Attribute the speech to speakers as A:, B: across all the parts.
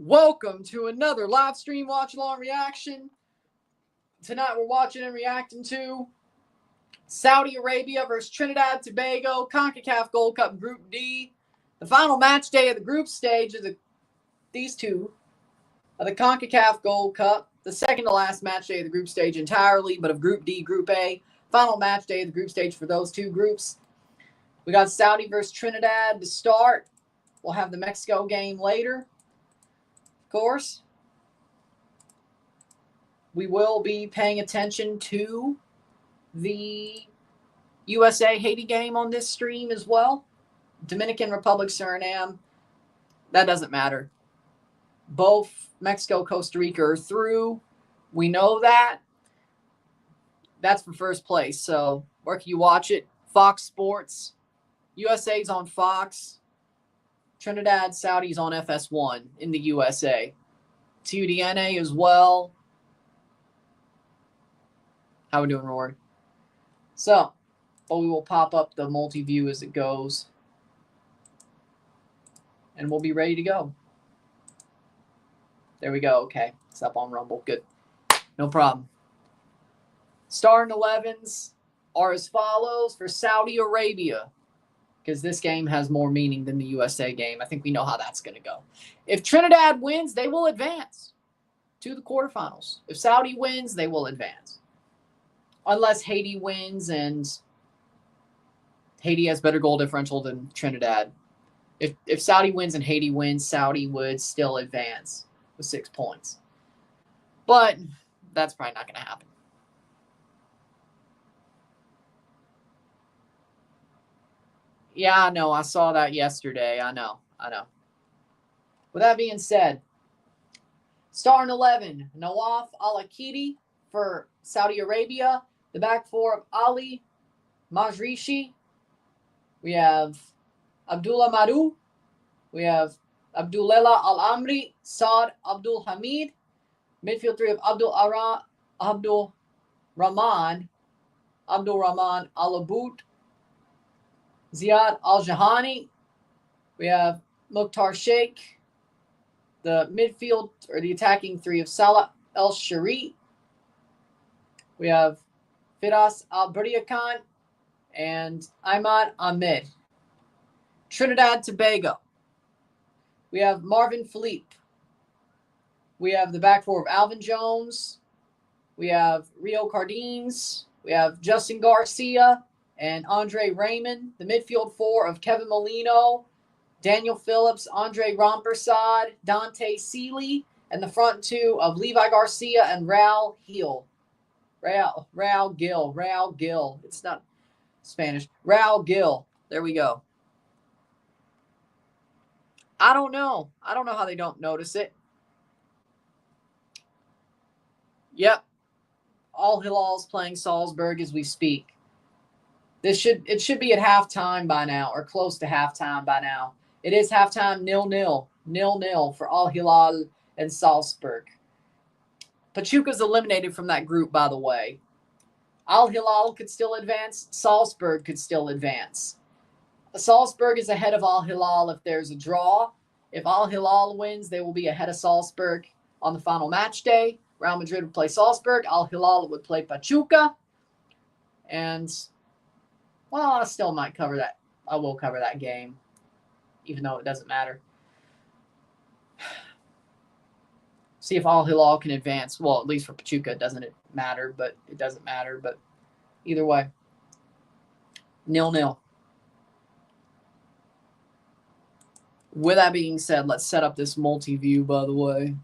A: Welcome to another live stream watch-along reaction. Tonight we're watching and reacting to Saudi Arabia versus Trinidad Tobago, CONCACAF Gold Cup Group D. The final match day of the group stage of these two of the CONCACAF Gold Cup. The second to last match day of the group stage entirely, but of Group D, Group A. Final match day of the group stage for those two groups. We got Saudi versus Trinidad to start. We'll have the Mexico game later. Of course, we will be paying attention to the USA-Haiti game on this stream as well. Dominican Republic, Suriname, that doesn't matter. Both Mexico, Costa Rica are through. We know that. That's for first place. So where can you watch it? Fox Sports. USA's on Fox. Trinidad, Saudi's on FS1 in the USA. TUDNA as well. How we doing, Rory? So, we will pop up the multi-view as it goes. And we'll be ready to go. There we go. Okay. It's up on Rumble. Good. No problem. Starting 11s are as follows for Saudi Arabia, because this game has more meaning than the USA game. I think we know how that's going to go. If Trinidad wins, they will advance to the quarterfinals. If Saudi wins, they will advance. Unless Haiti wins, and Haiti has better goal differential than Trinidad. If Saudi wins and Haiti wins, Saudi would still advance with 6 points. But that's probably not going to happen. Yeah, I know. I saw that yesterday. I know. With that being said, starting 11, Nawaf Al-Akidi for Saudi Arabia. The back four of Ali Majrishi. We have Abdullah Madu. We have Abdullah Al-Amri, Saad Abdul Hamid. Midfield three of Abdul Rahman Al-Aboud. Ziad Al-Jahani. We have Mukhtar Sheikh. The midfield, or the attacking three of Salah El-Shari. We have Firas Al-Bariakan and Ahmad Ahmed. Trinidad Tobago. We have Marvin Philippe. We have the back four of Alvin Jones. We have Rio Cardines. We have Justin Garcia and Andre Raymond. The midfield four of Kevin Molino, Daniel Phillips, Andre Rompersad, Dante Seeley, and the front two of Levi Garcia and Raul Gil. Raul Gil. It's not Spanish. Raul Gil. There we go. I don't know how they don't notice it. Yep. Al Hilal's playing Salzburg as we speak. It should be at halftime by now, or close to halftime by now. It is halftime 0-0. 0-0 for Al Hilal and Salzburg. Pachuca's eliminated from that group, by the way. Al Hilal could still advance. Salzburg could still advance. Salzburg is ahead of Al Hilal if there's a draw. If Al Hilal wins, they will be ahead of Salzburg on the final match day. Real Madrid would play Salzburg. Al Hilal would play Pachuca. And, well, I still might cover that. I will cover that game, even though it doesn't matter. See if Al Hilal can advance. Well, at least for Pachuca, doesn't it matter? But it doesn't matter. But either way, 0-0. With that being said, let's set up this multi-view, by the way.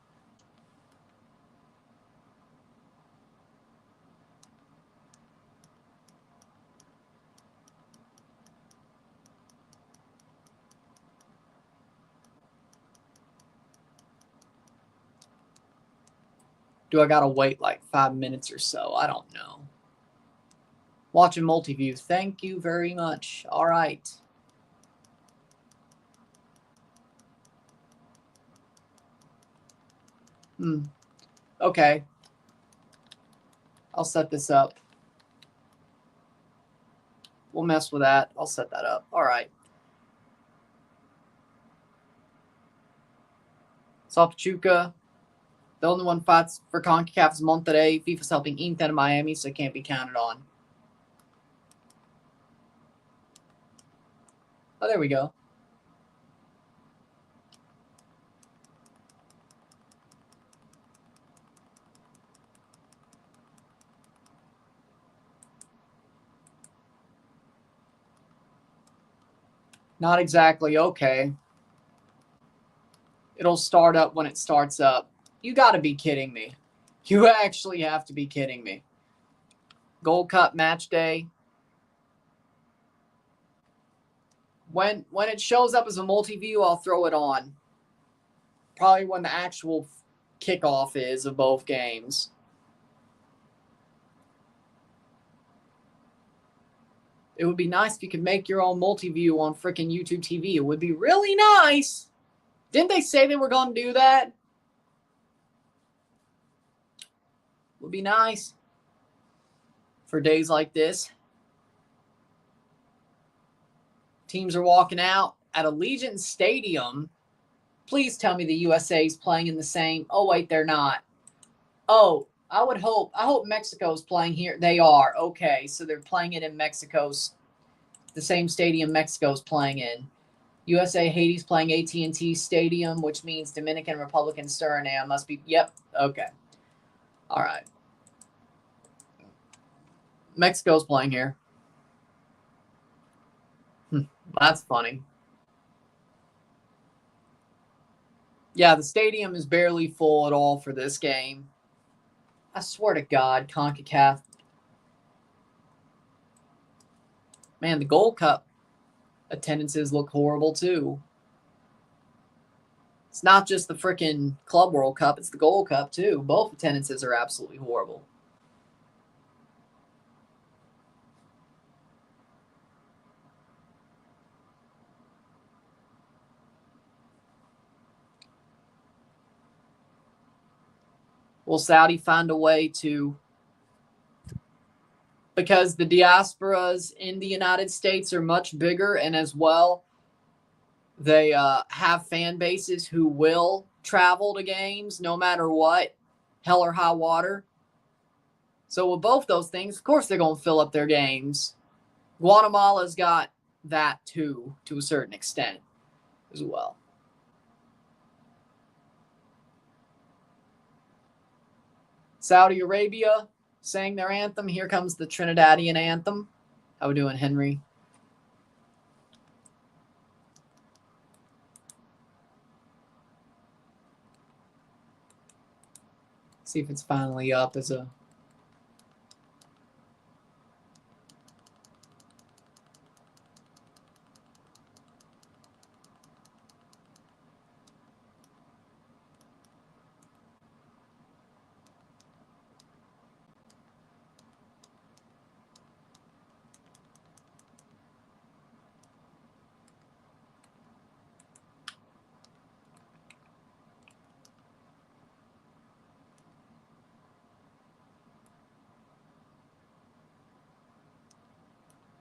A: Do I gotta wait like 5 minutes or so? I don't know. Watching multi-view. Thank you very much. All right. Okay. I'll set this up. We'll mess with that. I'll set that up. All right. Pachuca. The only one fights for CONCACAF is Monterrey. FIFA's helping Inter and Miami, so it can't be counted on. Oh, there we go. Not exactly okay. It'll start up when it starts up. You got to be kidding me. You actually have to be kidding me. Gold Cup match day. When it shows up as a multi-view, I'll throw it on. Probably when the actual kickoff is of both games. It would be nice if you could make your own multi-view on freaking YouTube TV. It would be really nice. Didn't they say they were going to do that? Would be nice for days like this. Teams are walking out at Allegiant Stadium. Please tell me the USA is playing in the same. Oh, wait, they're not. Oh, I hope Mexico's playing here. They are. Okay, so they're playing it in the same stadium Mexico's playing in. USA Haiti's playing AT&T Stadium, which means Dominican Republic and Suriname must be. Yep. Okay. All right. Mexico's playing here. That's funny. Yeah, the stadium is barely full at all for this game. I swear to God, CONCACAF. Man, the Gold Cup attendances look horrible too. It's not just the freaking Club World Cup, it's the Gold Cup too. Both attendances are absolutely horrible. Will Saudi find a way to, because the diasporas in the United States are much bigger, and as well, they have fan bases who will travel to games no matter what, hell or high water. So with both those things, of course they're going to fill up their games. Guatemala's got that too, to a certain extent as well. Saudi Arabia sang their anthem. Here comes the Trinidadian anthem. How we doing, Henry? See if it's finally up as a...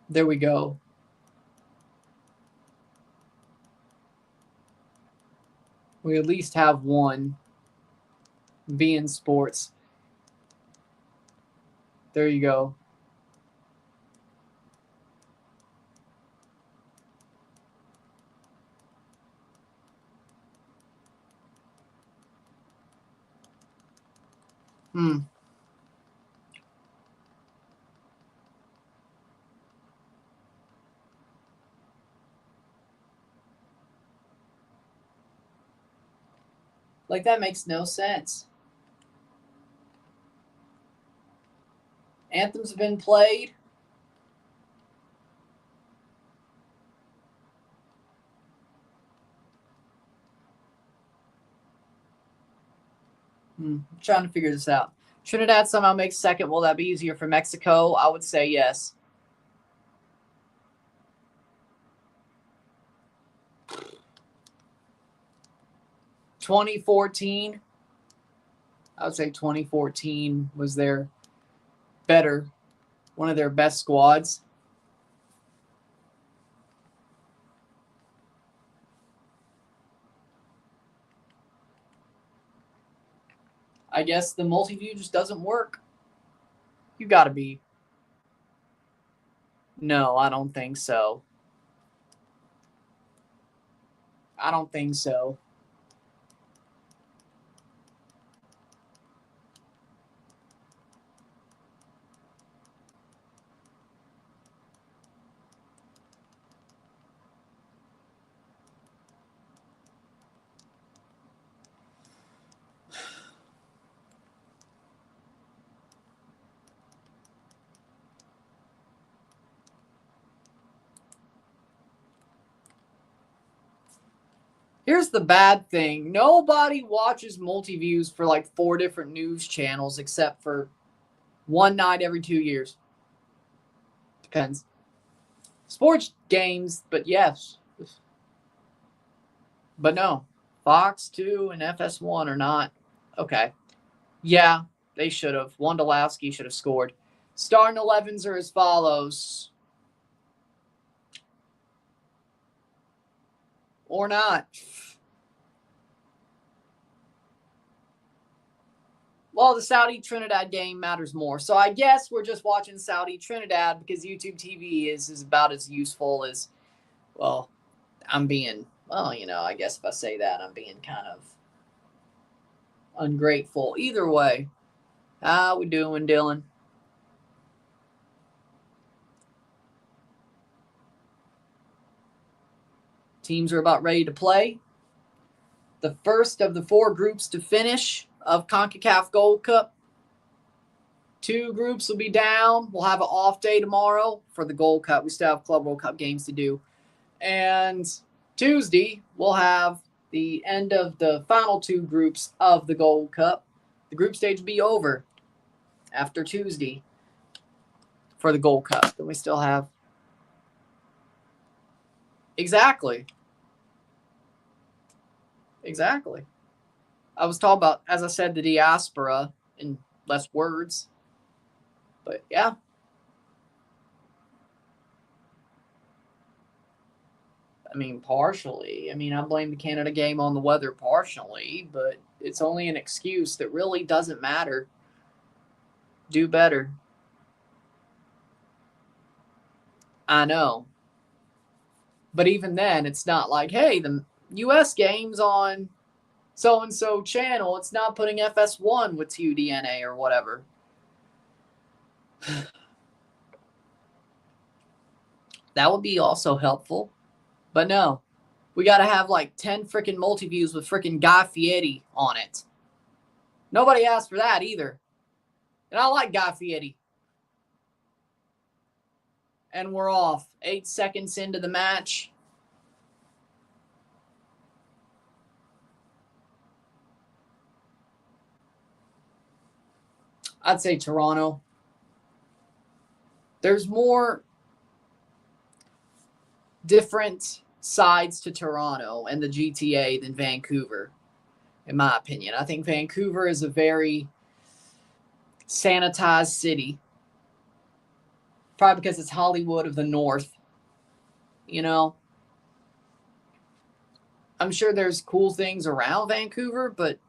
A: There we go. We at least have one. beIN Sports. There you go. Like, that makes no sense. Anthems have been played. I'm trying to figure this out. Trinidad somehow makes second. Will that be easier for Mexico? I would say yes. (2014) I would say 2014 was one of their best squads. I guess the multi-view just doesn't work. You got to be. No, I don't think so. I don't think so. Here's the bad thing. Nobody watches multi-views for like 4 different news channels except for one night every 2 years. Depends. Sports games, but yes. But no. Fox 2 and FS1 are not. Okay. Yeah, they should have. Wondolowski should have scored. Starting 11s are as follows. Or not. Well, the Saudi Trinidad game matters more. So I guess we're just watching Saudi Trinidad because YouTube TV is about as useful as, well, I'm being, well, you know, I guess if I say that, I'm being kind of ungrateful. Either way, how we doing, Dylan? Teams are about ready to play. The first of the 4 groups to finish of CONCACAF Gold Cup. 2 groups will be down. We'll have an off day tomorrow for the Gold Cup. We still have Club World Cup games to do. And Tuesday, we'll have the end of the final 2 groups of the Gold Cup. The group stage will be over after Tuesday for the Gold Cup. Then we still have... Exactly. I was talking about, as I said, the diaspora in less words. But yeah. I mean, partially. I mean, I blame the Canada game on the weather partially, but it's only an excuse that really doesn't matter. Do better. I know. But even then, it's not like, hey, the U.S. game's on so-and-so channel. It's not putting FS1 with TUDNA or whatever. That would be also helpful. But no. We got to have like 10 freaking multi-views with freaking Guy Fieri on it. Nobody asked for that either. And I like Guy Fieri. And we're off. 8 seconds into the match. I'd say Toronto. There's more different sides to Toronto and the GTA than Vancouver, in my opinion. I think Vancouver is a very sanitized city. Probably because it's Hollywood of the North. You know? I'm sure there's cool things around Vancouver, but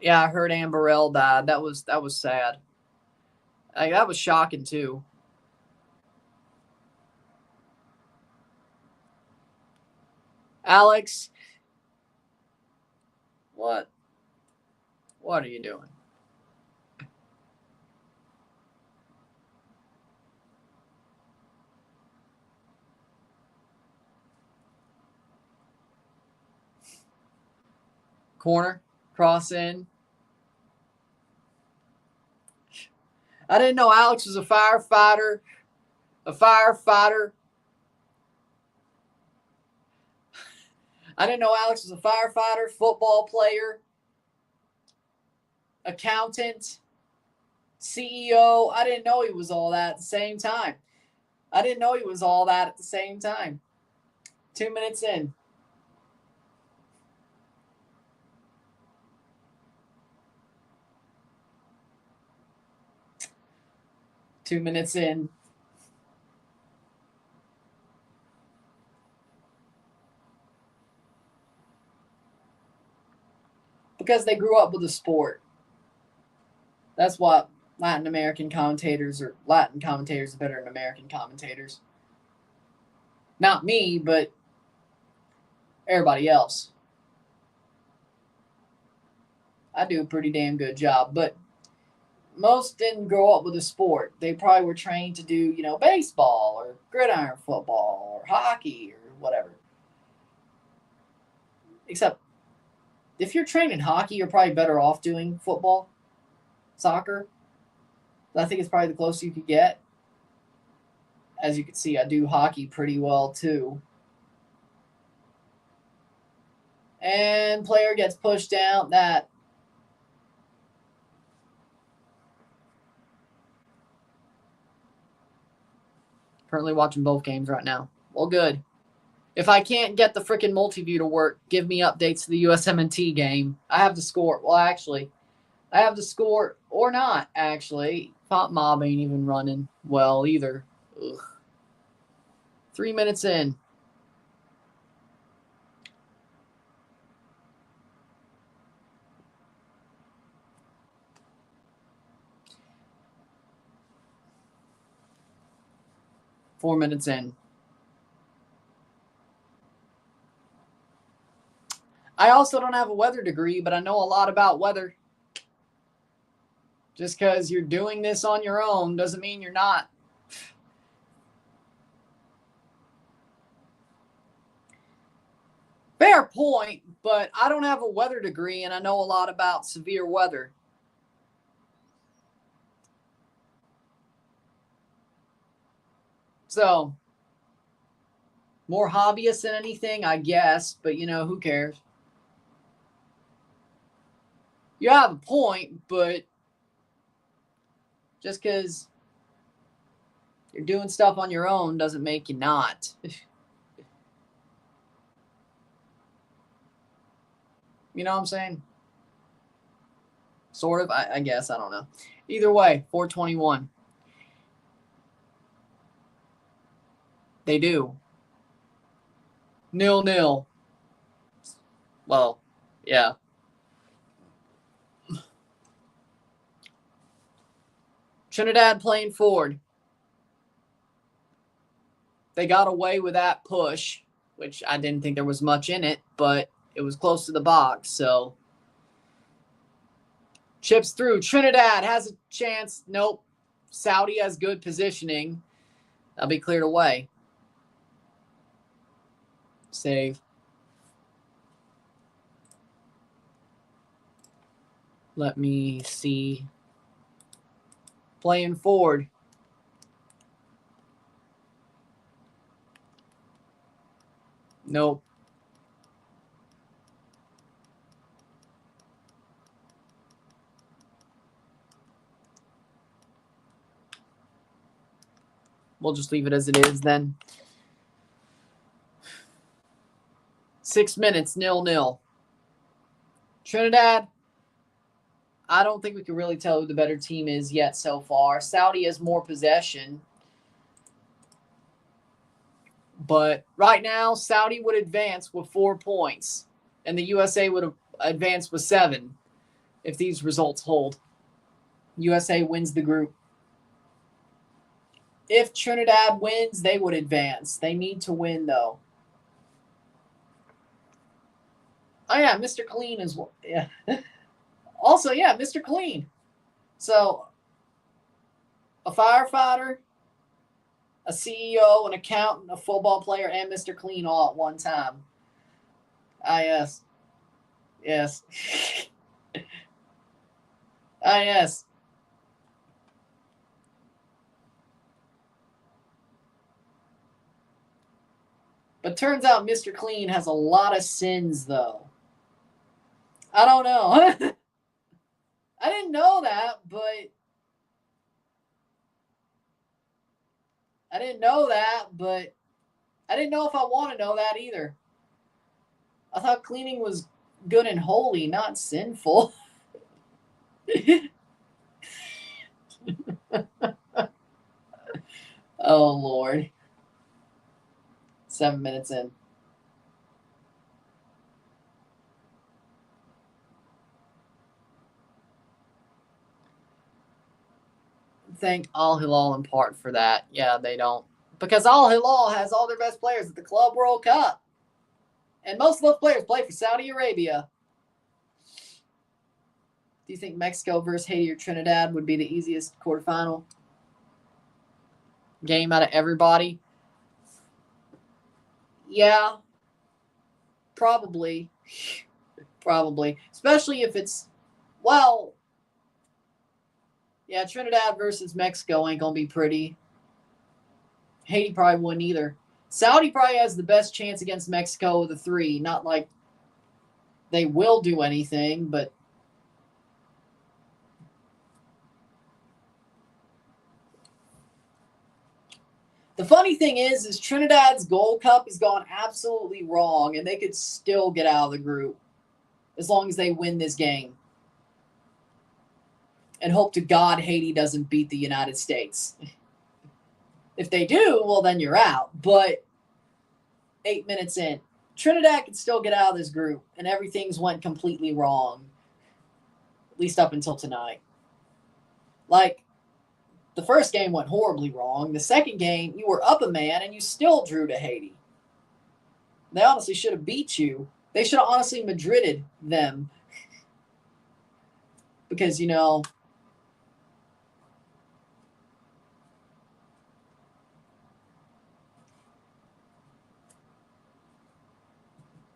A: yeah, I heard Amberell died. That was sad. That was shocking too. Alex, what? What are you doing? Corner, cross in. I didn't know Alex was a firefighter. I didn't know Alex was a firefighter, football player, accountant, CEO. I didn't know he was all that at the same time. 2 minutes in. Because they grew up with the sport. That's what Latin commentators are better than American commentators. Not me, but everybody else. I do a pretty damn good job, but most didn't grow up with the sport. They probably were trained to do, baseball or gridiron football or hockey or whatever. Except if you're trained in hockey, you're probably better off doing football, soccer. I think it's probably the closest you could get. As you can see, I do hockey pretty well too. And player gets pushed down. That currently watching both games right now. Well, good. If I can't get the freaking multi-view to work, give me updates to the USMNT game. I have the score. Well, actually, I have the score or not, actually. Pop Mob ain't even running well either. Ugh. 3 minutes in. Four minutes in. I also don't have a weather degree, but I know a lot about weather. Just because you're doing this on your own doesn't mean you're not. Fair point, but I don't have a weather degree and I know a lot about severe weather. So, more hobbyist than anything, I guess, but who cares? You have a point, but just because you're doing stuff on your own doesn't make you not. You know what I'm saying? Sort of, I guess. I don't know. Either way, 421. They do. 0-0. Well, yeah. Trinidad playing forward. They got away with that push, which I didn't think there was much in it, but it was close to the box, so. Chips through. Trinidad has a chance. Nope. Saudi has good positioning. That'll be cleared away. Save. Let me see. Playing forward. Nope. We'll just leave it as it is then. 6 minutes, 0-0. Trinidad, I don't think we can really tell who the better team is yet so far. Saudi has more possession. But right now, Saudi would advance with 4 points. And the USA would advance with 7 if these results hold. USA wins the group. If Trinidad wins, they would advance. They need to win, though. Oh, yeah, Mr. Clean as well. Yeah. Also, yeah, Mr. Clean. So, a firefighter, a CEO, an accountant, a football player, and Mr. Clean all at one time. Ah, yes. Yes. Ah, yes. But turns out Mr. Clean has a lot of sins, though. I don't know. I didn't know that, but I didn't know if I want to know that either. I thought cleaning was good and holy, not sinful. Oh, Lord. 7 minutes in. thank Al Hilal in part for that. Yeah, they don't. Because Al Hilal has all their best players at the Club World Cup. And most of those players play for Saudi Arabia. Do you think Mexico versus Haiti or Trinidad would be the easiest quarterfinal game out of everybody? Yeah, probably. Probably. Especially if it's, well, yeah, Trinidad versus Mexico ain't going to be pretty. Haiti probably wouldn't either. Saudi probably has the best chance against Mexico of the three. Not like they will do anything, but the funny thing is Trinidad's Gold Cup has gone absolutely wrong, and they could still get out of the group as long as they win this game. And hope to God Haiti doesn't beat the United States. If they do, well, then you're out. But 8 minutes in, Trinidad can still get out of this group, and everything's went completely wrong, at least up until tonight. Like, the first game went horribly wrong. The second game, you were up a man, and you still drew to Haiti. They honestly should have beat you. They should have honestly Madrided them. Because, you know,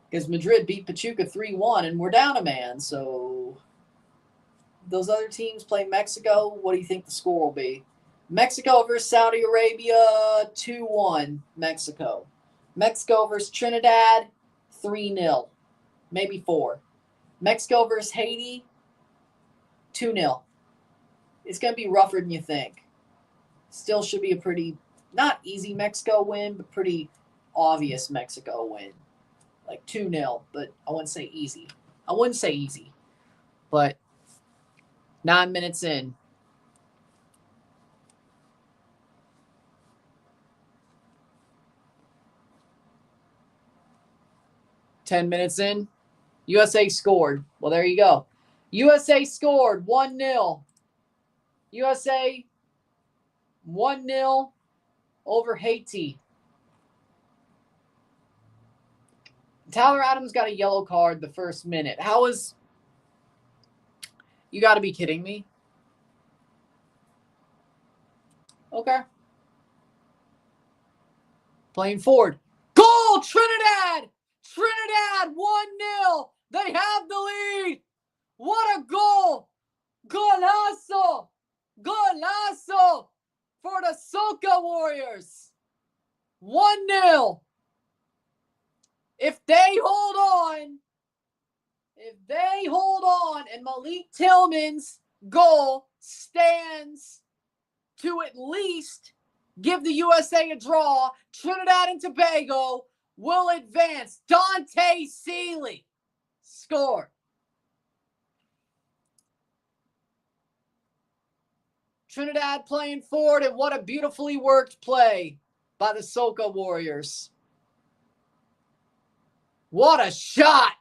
A: because Madrid beat Pachuca 3-1, and we're down a man. So those other teams play Mexico. What do you think the score will be? Mexico versus Saudi Arabia, 2-1 Mexico. Mexico versus Trinidad, 3-0. Maybe 4. Mexico versus Haiti, 2-0. It's going to be rougher than you think. Still should be a pretty, not easy Mexico win, but pretty obvious Mexico win. Like 2-0, but I wouldn't say easy. I wouldn't say easy. But 9 minutes in. Ten minutes in. USA scored. Well, there you go. USA scored 1-0. USA 1-0 over Haiti. Tyler Adams got a yellow card the first minute. How is... You got to be kidding me. Okay. Playing forward. Goal, Trinidad! Trinidad, 1-0. They have the lead. What a goal. Golazo. Golazo for the Soca Warriors. 1-0. If they hold on, and Malik Tillman's goal stands to at least give the USA a draw, Trinidad and Tobago will advance. Dante Seeley scored. Trinidad playing forward, and what a beautifully worked play by the Soca Warriors. What a shot.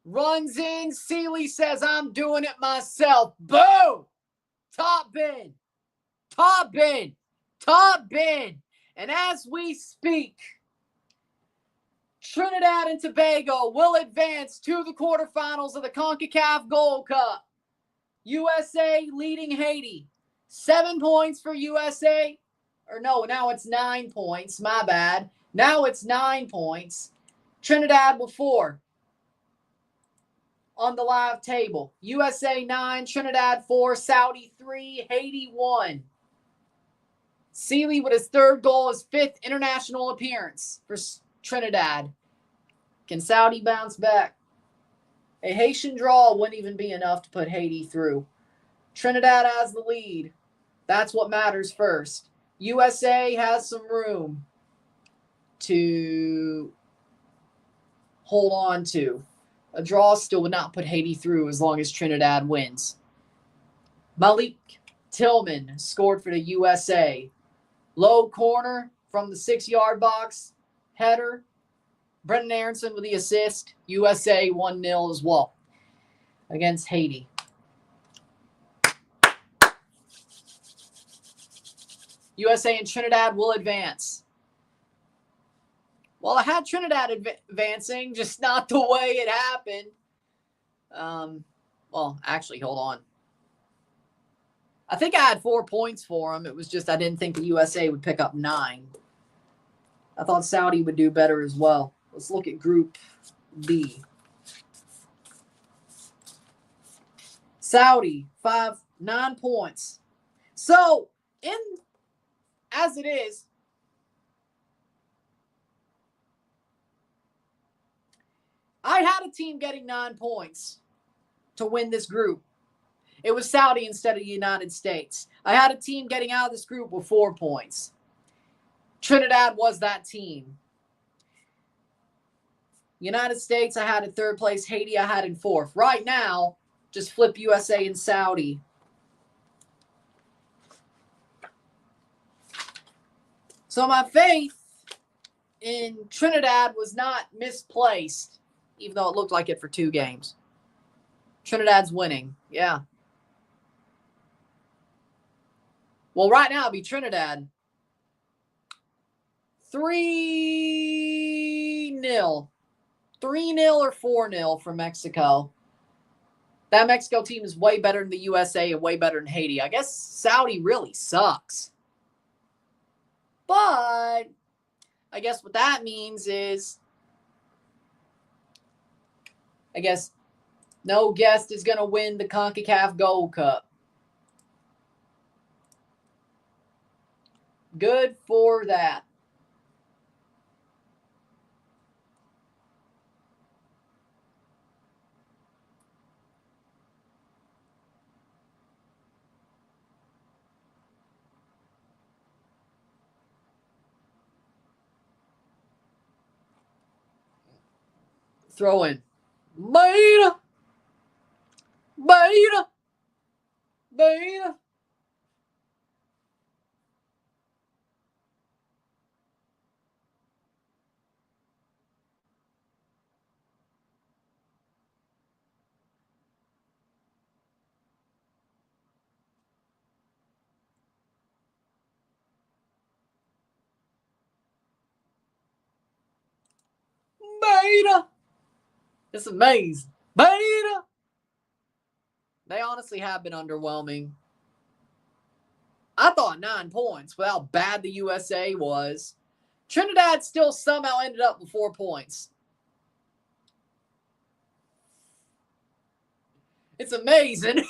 A: Runs in. Seeley says, I'm doing it myself. Boom. Top bin. Top bin. Top bin. And as we speak, Trinidad and Tobago will advance to the quarterfinals of the CONCACAF Gold Cup. USA leading Haiti. 7 points for USA. Or no, now it's 9 points. My bad. Now it's 9 points. Trinidad with 4 on the live table. USA 9, Trinidad 4, Saudi 3, Haiti 1. Seeley with his 3rd goal, his 5th international appearance for Trinidad. Can Saudi bounce back? A Haitian draw wouldn't even be enough to put Haiti through. Trinidad has the lead. That's what matters first. USA has some room to hold on to. A draw still would not put Haiti through as long as Trinidad wins. Malik Tillman scored for the USA. Low corner from the 6-yard box. Header. Brendan Aronson with the assist. USA 1-0 as well against Haiti. USA and Trinidad will advance. Well, I had Trinidad advancing, just not the way it happened. Well, actually, hold on. I think I had 4 points for them. It was just I didn't think the USA would pick up 9. I thought Saudi would do better as well. Let's look at Group B. Saudi, 9 points. So, as it is, I had a team getting 9 points to win this group. It was Saudi instead of the United States. I had a team getting out of this group with 4 points. Trinidad was that team. United States, I had in 3rd place. Haiti, I had in 4th. Right now, just flip USA and Saudi. So my faith in Trinidad was not misplaced, even though it looked like it for 2 games. Trinidad's winning. Yeah. Well, right now, it'd be Trinidad. 3-0. 3-0 or 4-0 for Mexico. That Mexico team is way better than the USA and way better than Haiti. I guess Saudi really sucks. But I guess what that means is, I guess no guest is going to win the CONCACAF Gold Cup. Good for that. Throw in. Beta. Beta. Beta. Beta. It's amazing. Beta. They honestly have been underwhelming. I thought 9 points with how bad the USA was. Trinidad still somehow ended up with 4 points. It's amazing.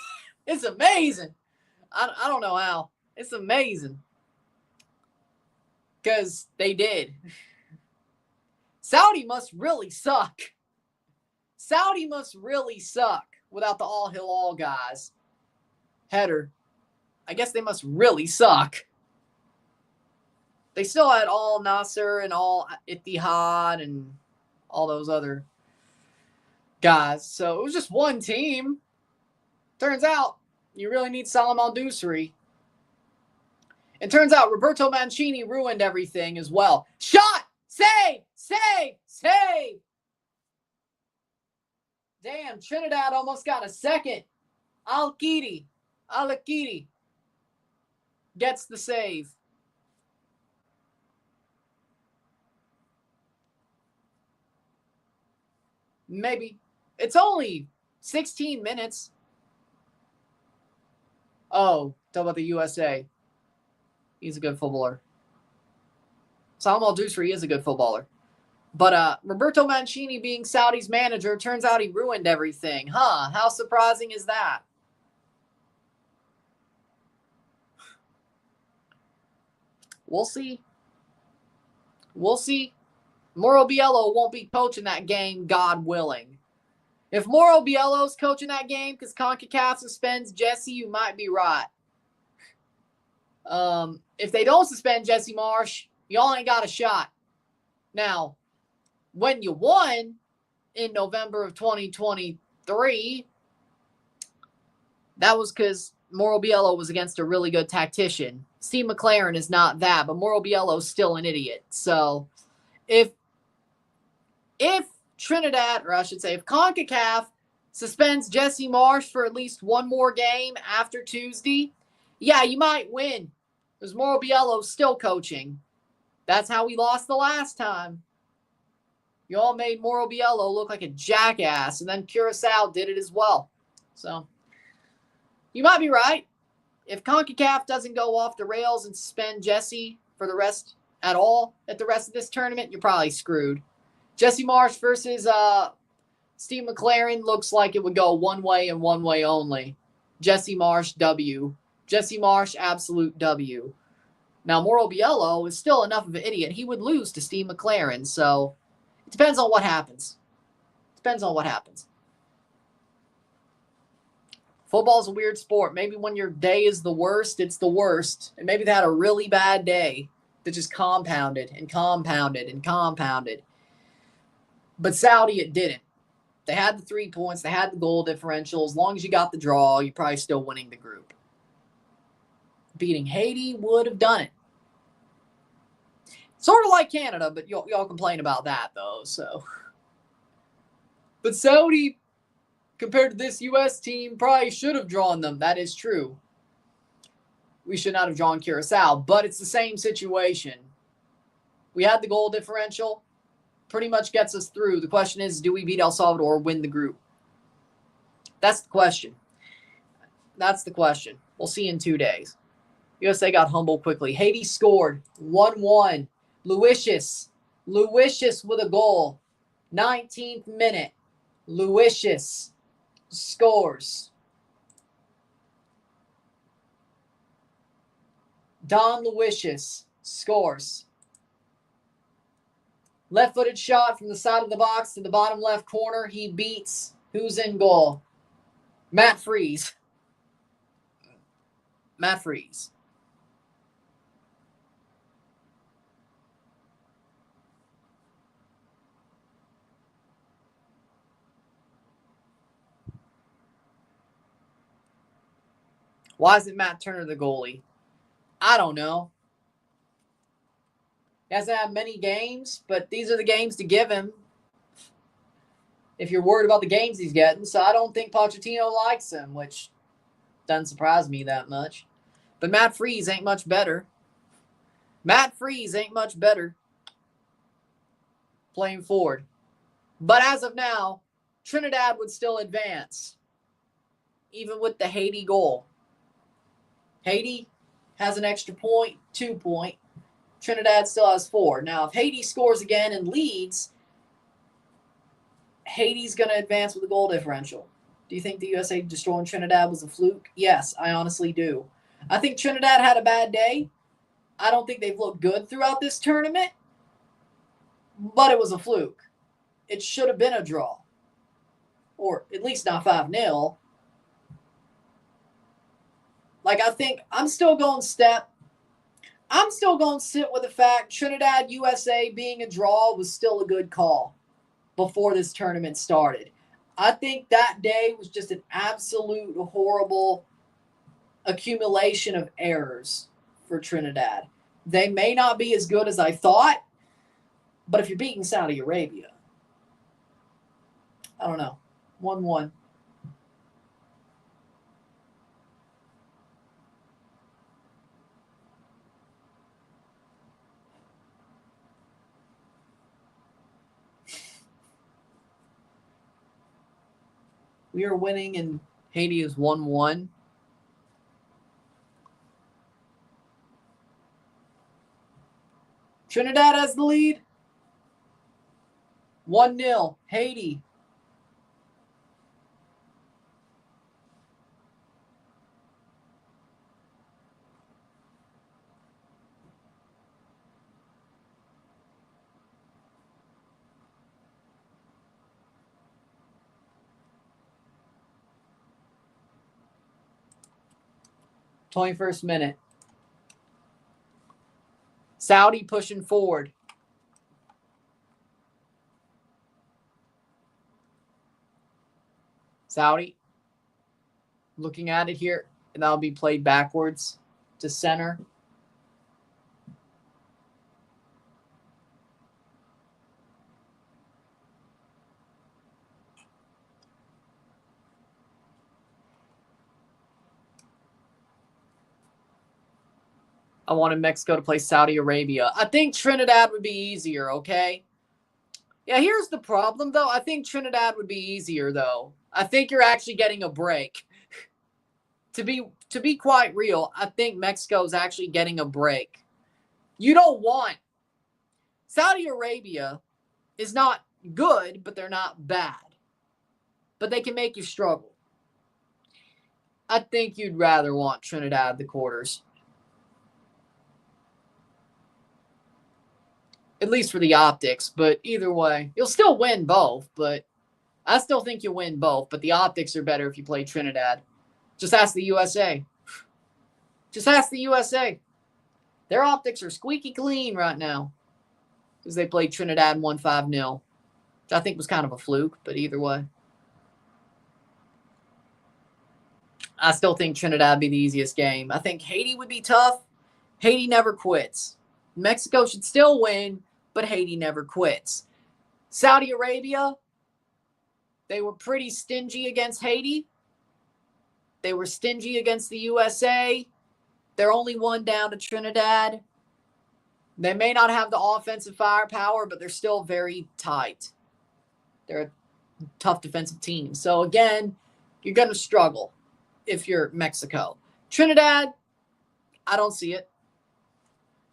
A: It's amazing. I don't know how. It's amazing. Because they did. Saudi must really suck. Saudi must really suck without the Al Hilal guys. Header. I guess they must really suck. They still had Al Nasser and Al Ittihad and all those other guys. So it was just one team. Turns out you really need Salam Al-Dusri. It turns out Roberto Mancini ruined everything as well. Shot! Save! Save! Save! Damn, Trinidad almost got a second. Al-Kidi gets the save. Maybe. It's only 16 minutes. Oh, talk about the USA. He's a good footballer. Salam Al-Dusri is a good footballer. But Roberto Mancini being Saudi's manager, turns out he ruined everything. Huh, how surprising is that? We'll see. We'll see. Mauro Biello won't be coaching that game, God willing. If Mauro Biello's coaching that game because CONCACAF suspends Jesse, you might be right. If they don't suspend Jesse Marsh, y'all ain't got a shot. Now, when you won in November of 2023, that was because Mauro Biello was against a really good tactician. Steve McLaren is not that, but Mauro Biello's still an idiot. So if Trinidad, or I should say, if CONCACAF suspends Jesse Marsh for at least one more game after Tuesday, yeah, you might win. There's Mauro Biello still coaching. That's how we lost the last time. You all made Mauro Biello look like a jackass, and then Curacao did it as well. So, you might be right. If CONCACAF doesn't go off the rails and suspend Jesse for the rest at all at the rest of this tournament, you're probably screwed. Jesse Marsh versus Steve McLaren looks like it would go one way and one way only. Jesse Marsh, W. Jesse Marsh, absolute W. Now, Mauro Biello is still enough of an idiot. He would lose to Steve McLaren, so it depends on what happens. Depends on what happens. Football's a weird sport. Maybe when your day is the worst, it's the worst. And maybe they had a really bad day that just compounded and compounded and compounded. But Saudi, it didn't. They had the 3 points. They had the goal differential. As long as you got the draw, you're probably still winning the group. Beating Haiti would have done it. Sort of like Canada, but y'all complain about that, though. So, but Saudi, compared to this U.S. team, probably should have drawn them. That is true. We should not have drawn Curacao, but it's the same situation. We had the goal differential. Pretty much gets us through. The question is, do we beat El Salvador or win the group? That's the question. That's the question. We'll see in 2 days. USA got humbled quickly. Haiti scored 1-1. Luicius with a goal. 19th minute. Luicius scores. Don Luicius scores. Left-footed shot from the side of the box to the bottom left corner. He beats who's in goal? Matt Freese. Matt Freese. Why isn't Matt Turner the goalie? I don't know. He hasn't had many games, but these are the games to give him if you're worried about the games he's getting. So I don't think Pochettino likes him, which doesn't surprise me that much. But Matt Freese ain't much better. Matt Freese ain't much better playing forward. But as of now, Trinidad would still advance, even with the Haiti goal. Haiti has an extra point, 2 point. Trinidad still has 4. Now, if Haiti scores again and leads, Haiti's going to advance with a goal differential. Do you think the USA destroying Trinidad was a fluke? Yes, I honestly do. I think Trinidad had a bad day. I don't think they've looked good throughout this tournament, but it was a fluke. It should have been a draw, or at least not 5-0. Like, I think I'm still going to sit with the fact Trinidad USA being a draw was still a good call before this tournament started. I think that day was just an absolute horrible accumulation of errors for Trinidad. They may not be as good as I thought, but if you're beating Saudi Arabia, I don't know. 1-1. We are winning and Haiti is 1-1. Trinidad has the lead. 1-0. Haiti. #21 minute. Saudi pushing forward. Saudi looking at it here, and that'll be played backwards to center. I wanted Mexico to play Saudi Arabia. I think Trinidad would be easier, okay? Yeah, here's the problem, though. I think Trinidad would be easier, though. I think you're actually getting a break. To be quite real, I think Mexico's actually getting a break. You don't want... Saudi Arabia is not good, but they're not bad. But they can make you struggle. I think you'd rather want Trinidad the quarters. At least for the optics, but either way, you'll still win both, but I still think you'll win both, but the optics are better if you play Trinidad. Just ask the USA. Just ask the USA. Their optics are squeaky clean right now because they played Trinidad and won 5-0, which I think was kind of a fluke, but either way. I still think Trinidad would be the easiest game. I think Haiti would be tough. Haiti never quits. Mexico should still win, but Haiti never quits. Saudi Arabia, they were pretty stingy against Haiti. They were stingy against the USA. They're only one down to Trinidad. They may not have the offensive firepower, but they're still very tight. They're a tough defensive team. So, again, you're going to struggle if you're Mexico. Trinidad, I don't see it.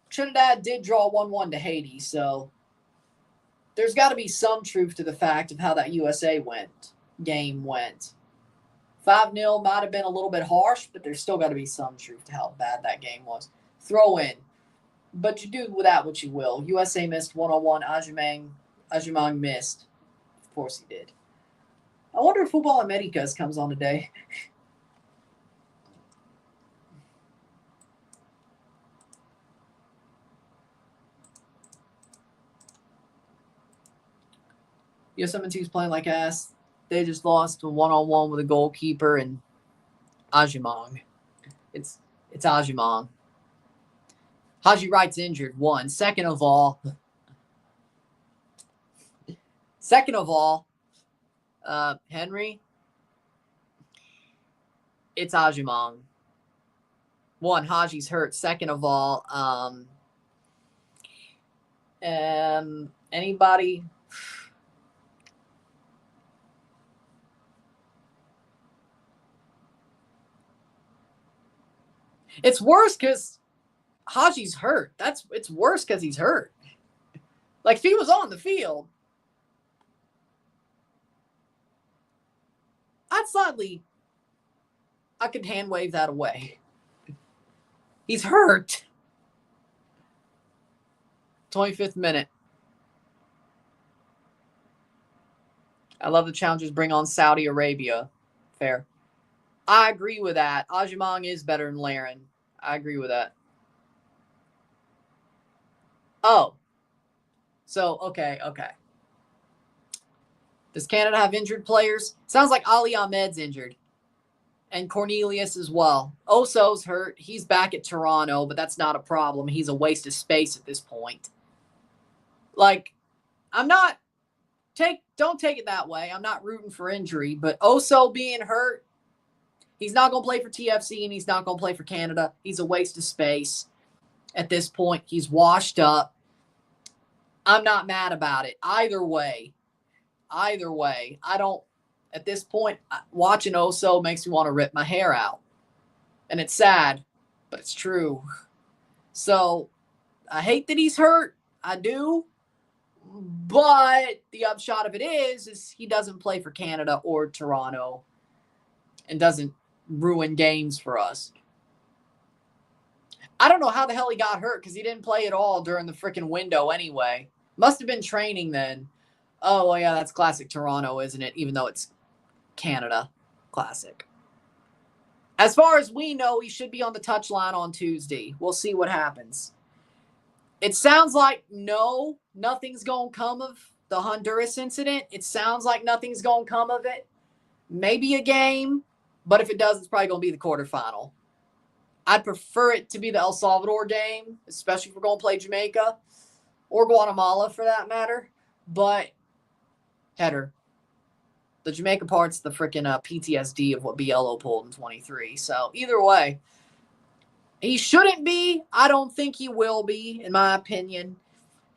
A: Trinidad did draw 1-1 to Haiti, so there's got to be some truth to the fact of how that USA game went. 5-0 might have been a little bit harsh, but there's still got to be some truth to how bad that game was. Throw in. But you do with that what you will. USA missed 101. Ajimang missed. Of course he did. I wonder if Football Americas comes on today. USMNT's playing like ass. They just lost a 1-on-1 with a goalkeeper and Ajimang. It's Ajimang. Haji Wright's injured. One. Second of all, Henry, it's Ajimang. One, Haji's hurt. Second of all, anybody? It's worse because Haji's hurt. It's worse because he's hurt. Like, if he was on the field, I could hand wave that away. He's hurt. 25th minute. I love the challengers bring on Saudi Arabia. Fair. I agree with that. Ajimang is better than Laren. I agree with that. Oh. So, okay. Does Canada have injured players? Sounds like Ali Ahmed's injured. And Cornelius as well. Oso's hurt. He's back at Toronto, but that's not a problem. He's a waste of space at this point. Like, don't take it that way. I'm not rooting for injury, but Oso being hurt, he's not going to play for TFC and he's not going to play for Canada. He's a waste of space. At this point, he's washed up. I'm not mad about it. Either way, at this point, watching Oso makes me want to rip my hair out. And it's sad, but it's true. So, I hate that he's hurt. I do. But the upshot of it is he doesn't play for Canada or Toronto and doesn't ruin games for us. I don't know how the hell he got hurt because he didn't play at all during the freaking window anyway. Must have been training then. Oh, well, yeah, that's classic Toronto, isn't it? Even though it's Canada. Classic. As far as we know, he should be on the touchline on Tuesday. We'll see what happens. It sounds like nothing's going to come of the Honduras incident. It sounds like nothing's going to come of it. Maybe a game, but if it does, it's probably going to be the quarterfinal. I'd prefer it to be the El Salvador game, especially if we're going to play Jamaica or Guatemala for that matter. But header. The Jamaica part's the freaking PTSD of what BLO pulled in 23. So either way, He shouldn't be. I don't think he will be, in my opinion.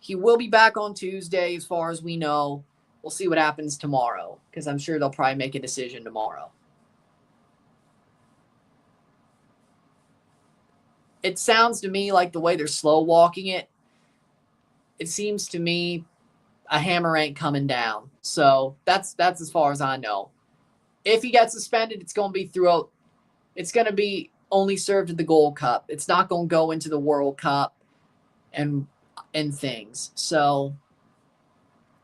A: He will be back on Tuesday, as far as we know. We'll see what happens tomorrow, because I'm sure they'll probably make a decision tomorrow. It sounds to me like the way they're slow walking it, it seems to me a hammer ain't coming down. So that's as far as I know. If he gets suspended, it's going to be throughout. It's going to be only served at the Gold Cup. It's not going to go into the World Cup and things. So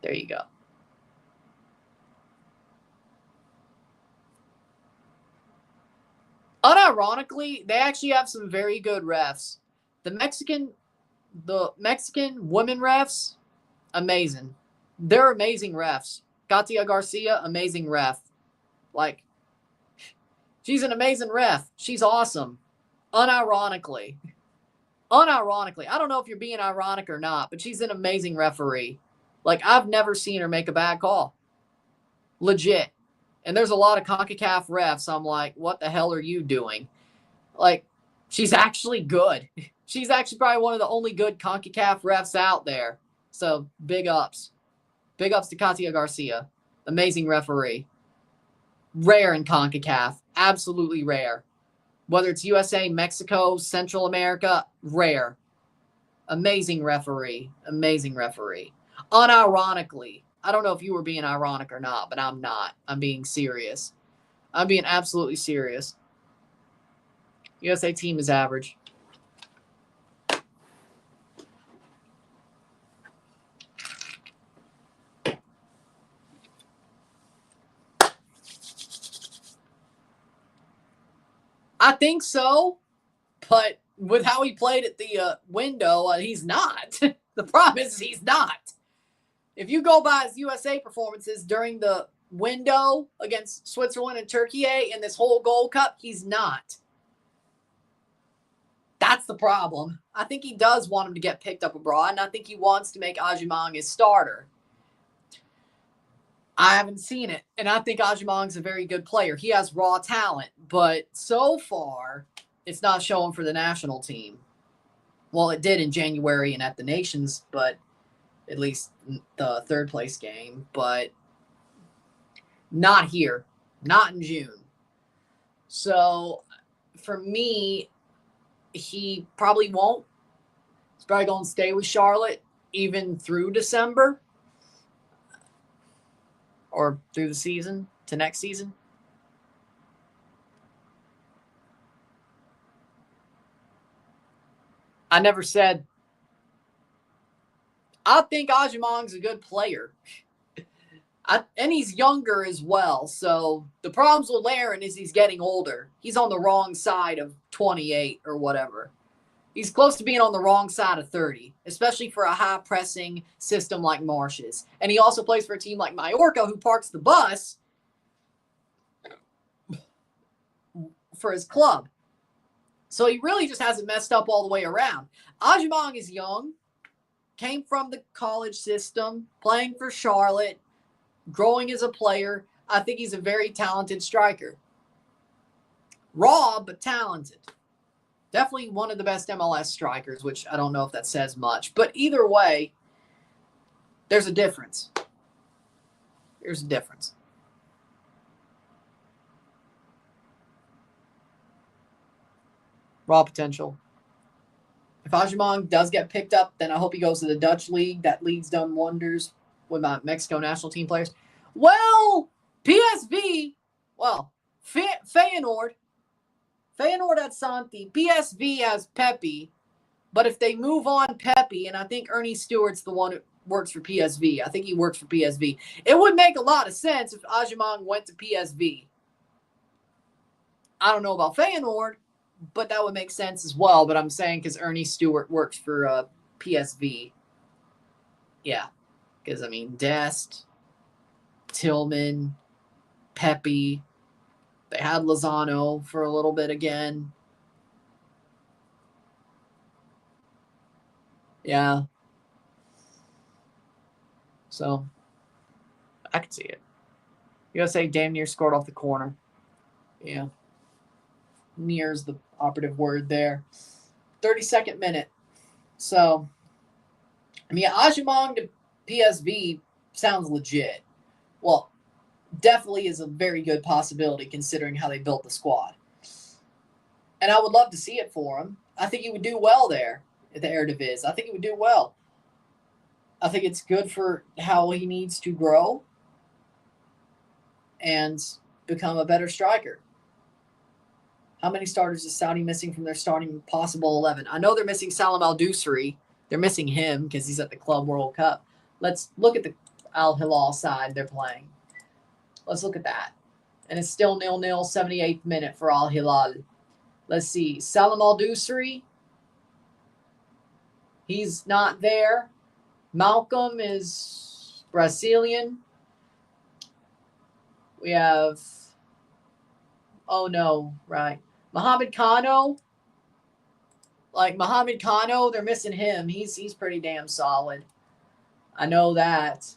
A: there you go. Unironically, they actually have some very good refs. The Mexican women refs, amazing. They're amazing refs. Katia Garcia, amazing ref. Like, she's an amazing ref. She's awesome. Unironically. I don't know if you're being ironic or not, but she's an amazing referee. Like, I've never seen her make a bad call. Legit. And there's a lot of CONCACAF refs. I'm like, what the hell are you doing? Like, she's actually good. She's actually probably one of the only good CONCACAF refs out there. So, big ups. Big ups to Katia Garcia. Amazing referee. Rare in CONCACAF. Absolutely rare. Whether it's USA, Mexico, Central America, rare. Amazing referee. Amazing referee. Unironically, I don't know if you were being ironic or not, but I'm not. I'm being serious. I'm being absolutely serious. USA team is average. I think so, but with how he played at the window, he's not. The problem is he's not. If you go by his USA performances during the window against Switzerland and Turkey in this whole Gold Cup, he's not. That's the problem. I think he does want him to get picked up abroad, and I think he wants to make Agyemang his starter. I haven't seen it, and I think Agyemang's a very good player. He has raw talent, but so far, it's not showing for the national team. Well, it did in January and at the Nations, but at least the third place game, but not here, not in June. So for me, he probably won't. He's probably going to stay with Charlotte even through December or through the season to next season. I never said. I think Agyemang's a good player. And he's younger as well. So the problems with Larin is he's getting older. He's on the wrong side of 28 or whatever. He's close to being on the wrong side of 30, especially for a high-pressing system like Marsh's. And he also plays for a team like Mallorca, who parks the bus for his club. So he really just hasn't messed up all the way around. Agyemang is young, came from the college system, playing for Charlotte, growing as a player. I think he's a very talented striker. Raw, but talented. Definitely one of the best MLS strikers, which I don't know if that says much. But either way, there's a difference. There's a difference. Raw potential. If Agyemang does get picked up, then I hope he goes to the Dutch league. That league's done wonders with my Mexico national team players. Well, PSV, Feyenoord had Santi. PSV has Pepe. But if they move on Pepe, and I think Ernie Stewart's the one who works for PSV. I think he works for PSV. It would make a lot of sense if Agyemang went to PSV. I don't know about Feyenoord, but that would make sense as well. But I'm saying because Ernie Stewart works for PSV. Yeah. Because, I mean, Dest, Tillman, Pepe. They had Lozano for a little bit again. Yeah. So, I could see it. USA damn near scored off the corner. Yeah. near is the operative word there. 32nd minute. So, I mean, Ajimong to PSV sounds legit. Well, definitely is a very good possibility considering how they built the squad. And I would love to see it for him. I think he would do well there at the Eredivisie. I think he would do well. I think it's good for how he needs to grow and become a better striker. How many starters is Saudi missing from their starting possible 11? I know they're missing Salam Al-Dusri. They're missing him because he's at the Club World Cup. Let's look at the Al Hilal side they're playing. Let's look at that. And it's still 0-0, 78th minute for Al Hilal. Let's see. Salam Al-Dusri. He's not there. Malcolm is Brazilian. We have, oh no, right. Mohamed Kano. Like Mohamed Kano, they're missing him. He's pretty damn solid. I know that.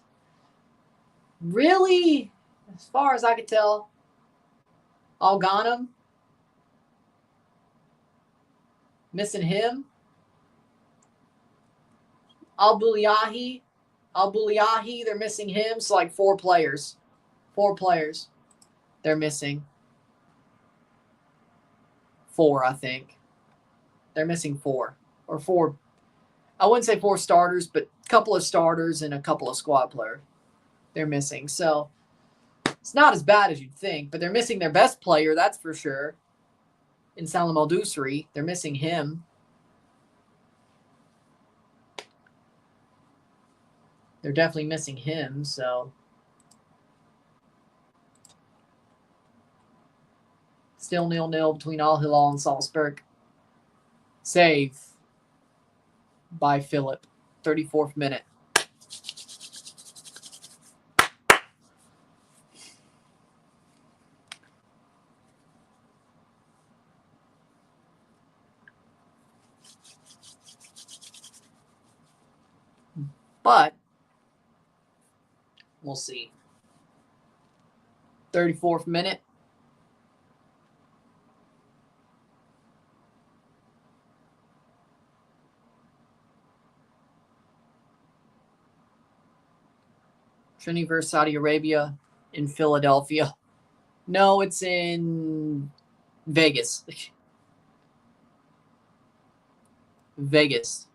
A: Really, as far as I could tell, Al Ghanem, missing him. Al Buliahi, they're missing him. So like 4 players. 4 players they're missing. 4, I think. They're missing 4. Or 4. I wouldn't say 4 starters, but a couple of starters and a couple of squad players they're missing. So it's not as bad as you'd think, but they're missing their best player, that's for sure. In Salam Al-Dusri, they're missing him. They're definitely missing him, so. Still 0-0 between Al Hilal and Salzburg. Save by Philip. 34th minute. But we'll see. 34th minute. Trinity versus Saudi Arabia in Philadelphia. No, it's in Vegas. Vegas.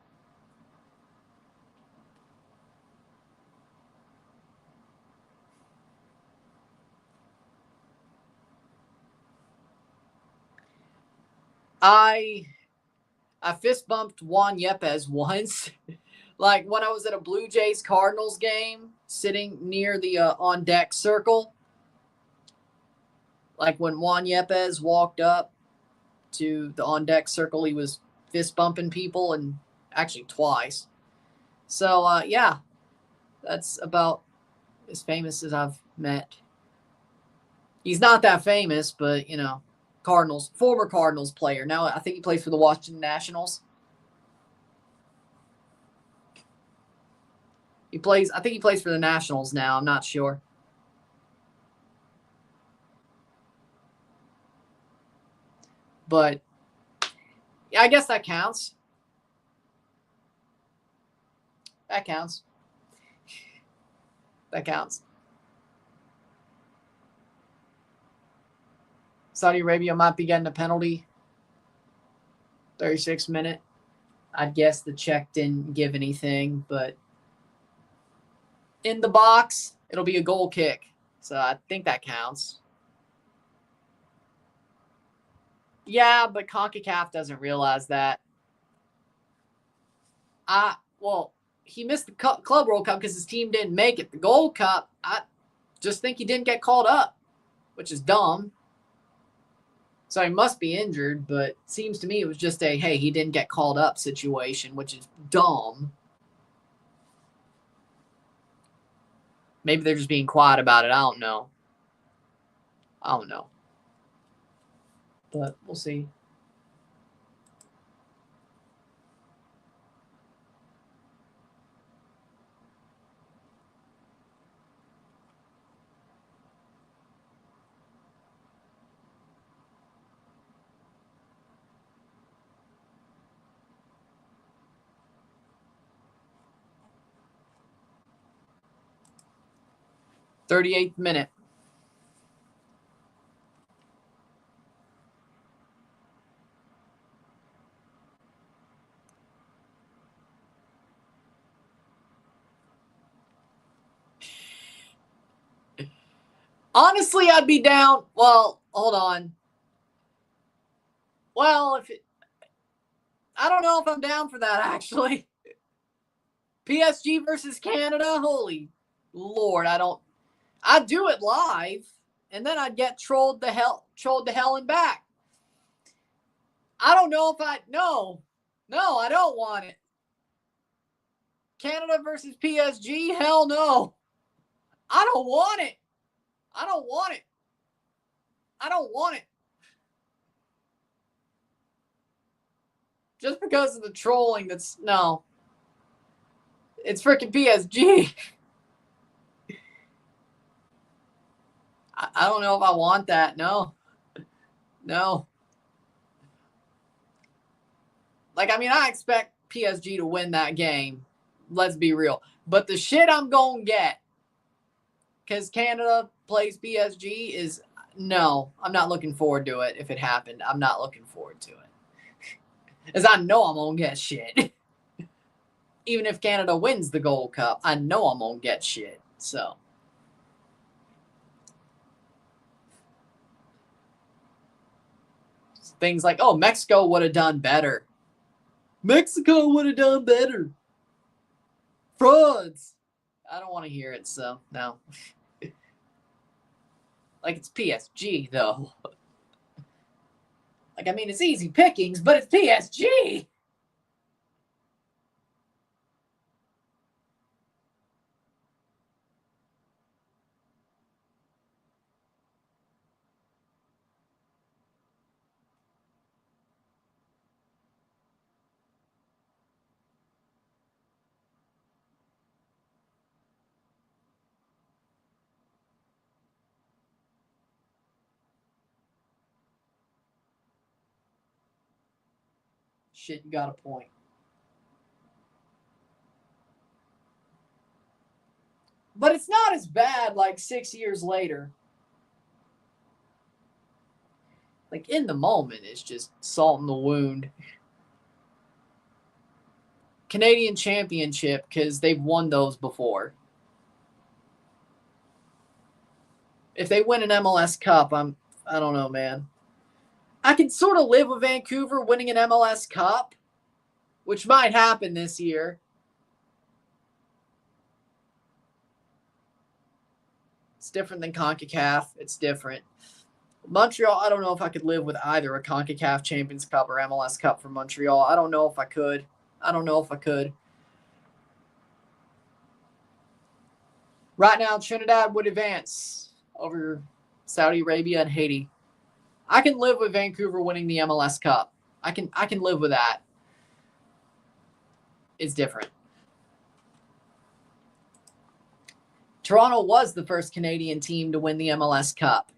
A: I fist bumped Juan Yepez once. Like when I was at a Blue Jays Cardinals game, sitting near the on deck circle. Like when Juan Yepez walked up to the on deck circle, he was fist bumping people, and actually twice. So yeah, that's about as famous as I've met. He's not that famous, but you know, Cardinals, former Cardinals player. Now I think he plays for the Washington Nationals. I think he plays for the Nationals now. I'm not sure. But yeah, I guess that counts. That counts. That counts. Saudi Arabia might be getting a penalty. 36th minute. I'd guess the check didn't give anything, but in the box, it'll be a goal kick. So I think that counts. Yeah, but CONCACAF doesn't realize that. Well, he missed the Club World Cup because his team didn't make it. The Gold Cup, I just think he didn't get called up, which is dumb. So he must be injured, but it seems to me it was just a, hey, he didn't get called up situation, which is dumb. Maybe they're just being quiet about it. I don't know. But we'll see. 38th minute. Honestly, I'd be down. Well, hold on. Well, I don't know if I'm down for that, actually. PSG versus Canada? Holy Lord, I'd do it live, and then I'd get trolled to hell and back. I don't know if no, I don't want it. Canada versus PSG? Hell no. I don't want it. I don't want it. I don't want it. Just because of the trolling, no. It's freaking PSG. I don't know if I want that. No. Like, I mean, I expect PSG to win that game. Let's be real. But the shit I'm going to get, because Canada plays PSG, is no. I'm not looking forward to it if it happened. I'm not looking forward to it. As I know I'm going to get shit. Even if Canada wins the Gold Cup, I know I'm going to get shit. So. Things like, oh, Mexico would have done better. Mexico would have done better. Frauds. I don't want to hear it, so no. Like, it's PSG, though. Like, I mean, it's easy pickings, but it's PSG. Shit, you got a point. But it's not as bad like 6 years later. Like, in the moment, it's just salt in the wound. Canadian Championship, because they've won those before. If they win an MLS Cup, I don't know, man. I can sort of live with Vancouver winning an MLS Cup, which might happen this year. It's different than CONCACAF. It's different. Montreal, I don't know if I could live with either a CONCACAF Champions Cup or MLS Cup for Montreal. I don't know if I could. Right now, Trinidad would advance over Saudi Arabia and Haiti. I can live with Vancouver winning the MLS Cup. I can live with that. It's different. Toronto was the first Canadian team to win the MLS Cup.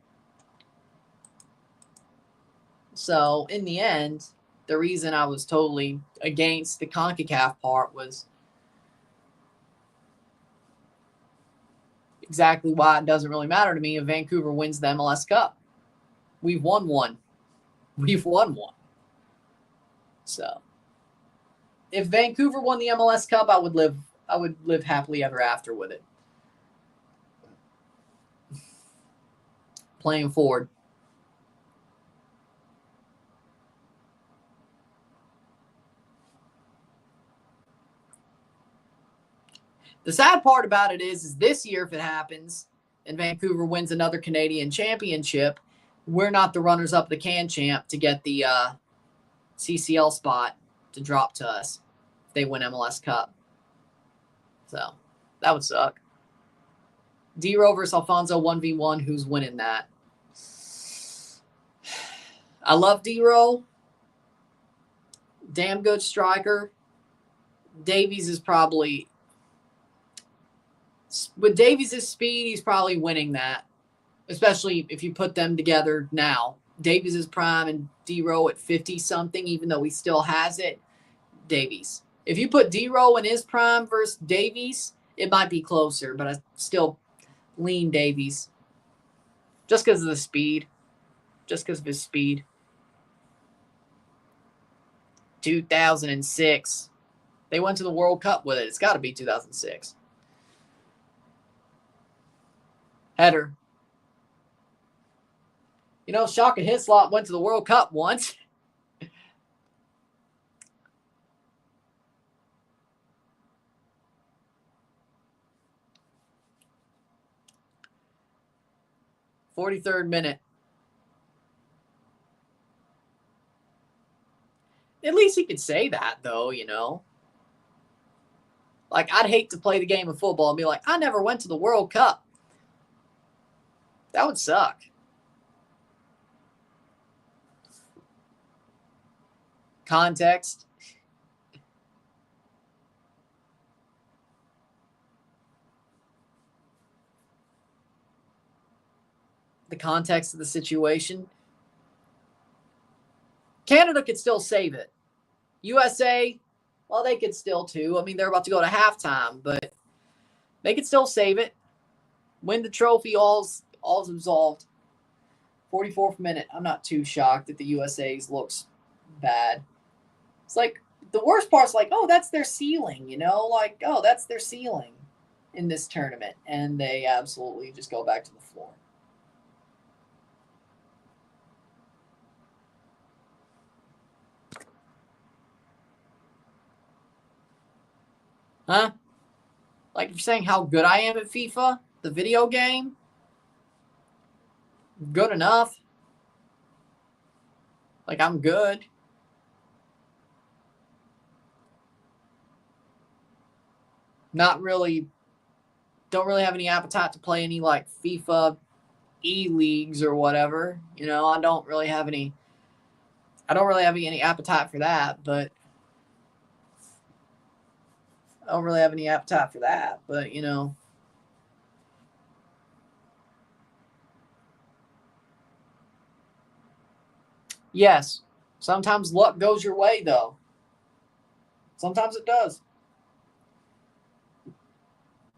A: So, in the end, the reason I was totally against the CONCACAF part was exactly why it doesn't really matter to me if Vancouver wins the MLS Cup. We've won one. So, if Vancouver won the MLS Cup, I would live happily ever after with it. Playing forward. The sad part about it is this year, if it happens and Vancouver wins another Canadian championship, we're not the runners-up the can champ to get the CCL spot to drop to us if they win MLS Cup. So that would suck. D-Row versus Alfonso 1v1. Who's winning that? I love D-Row. Damn good striker. Davies is probably... With Davies' speed, he's probably winning that. Especially if you put them together now. Davies' prime and D-Row at 50-something, even though he still has it. Davies. If you put D-Row in his prime versus Davies, it might be closer, but I still lean Davies. Just because of the speed. Just because of his speed. 2006. They went to the World Cup with it. It's got to be 2006. Header. You know, Shaka Hislop went to the World Cup once. (43rd minute). At least he could say that, though, you know. Like, I'd hate to play the game of football and be like, I never went to the World Cup. That would suck. Context. The context of the situation. Canada could still save it. USA, well, they could still too. I mean, they're about to go to halftime, but they could still save it. Win the trophy, all's absolved. 44th minute. I'm not too shocked that the USA's looks bad. It's like, the worst part's like, oh, that's their ceiling, you know? Like, oh, that's their ceiling in this tournament. And they absolutely just go back to the floor. Huh? Like, you're saying how good I am at FIFA, the video game? Good enough. Like, I'm good. Not really, don't really have any appetite to play any, like, FIFA E-leagues or whatever. You know, I don't really have any appetite for that, but you know. Yes, sometimes luck goes your way, though. Sometimes it does.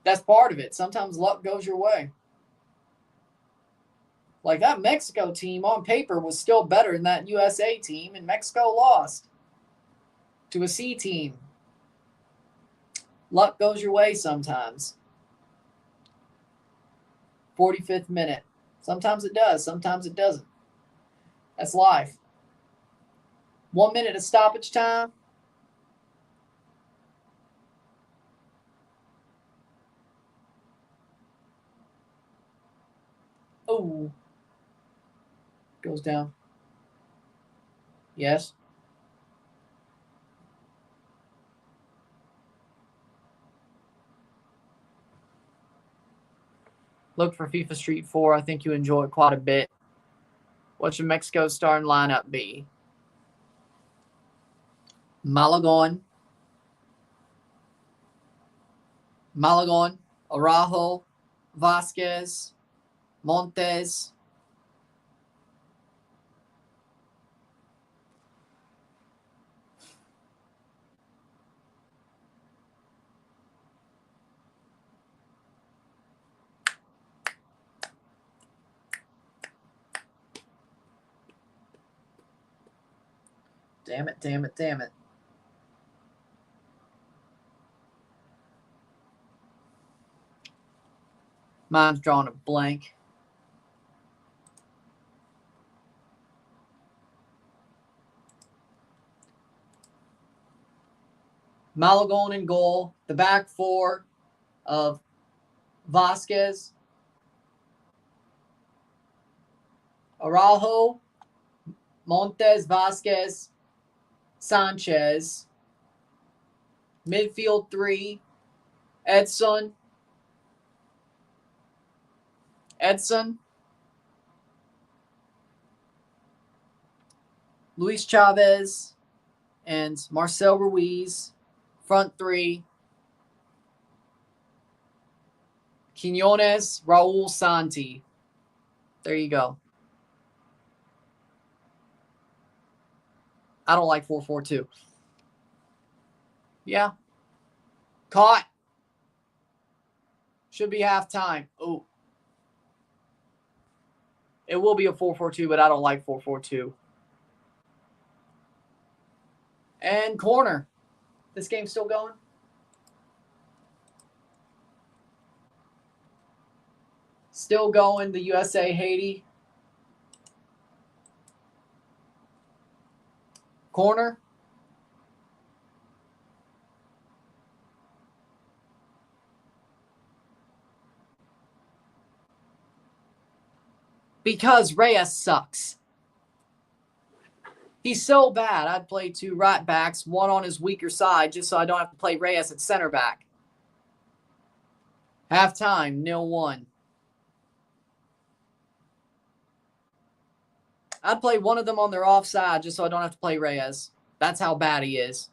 A: That's part of it. Sometimes luck goes your way. Like, that Mexico team on paper was still better than that USA team, and Mexico lost to a C team. Luck goes your way sometimes. 45th minute. Sometimes it does. Sometimes it doesn't. That's life. 1 minute of stoppage time. Oh. Goes down. Yes. Look for FIFA Street 4. I think you enjoy it quite a bit. What should Mexico's starting lineup be? Malagon, Araujo, Vasquez, Montes. Damn it. Mine's drawing a blank. Malagon in goal. The back four of Vasquez, Araujo, Montes, Vasquez, Sanchez. Midfield three, Edson, Luis Chavez, and Marcel Ruiz. Front three, Quinones, Raul Santi. There you go. I don't like 4-4-2. Yeah. Caught. Should be halftime. Oh, It will be a 4-4-2, but I don't like 4-4-2. And corner. This game's still going? Still going, the USA Haiti. Corner. Because Reyes sucks. He's so bad. I'd play 2 right backs, one on his weaker side, just so I don't have to play Reyes at center back. Halftime, 0-1. I'd play one of them on their offside just so I don't have to play Reyes. That's how bad he is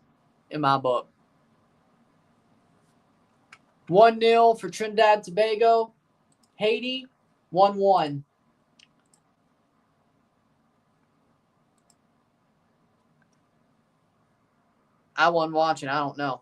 A: in my book. 1-0 for Trinidad Tobago. Haiti, 1-1. I wasn't watching. I don't know.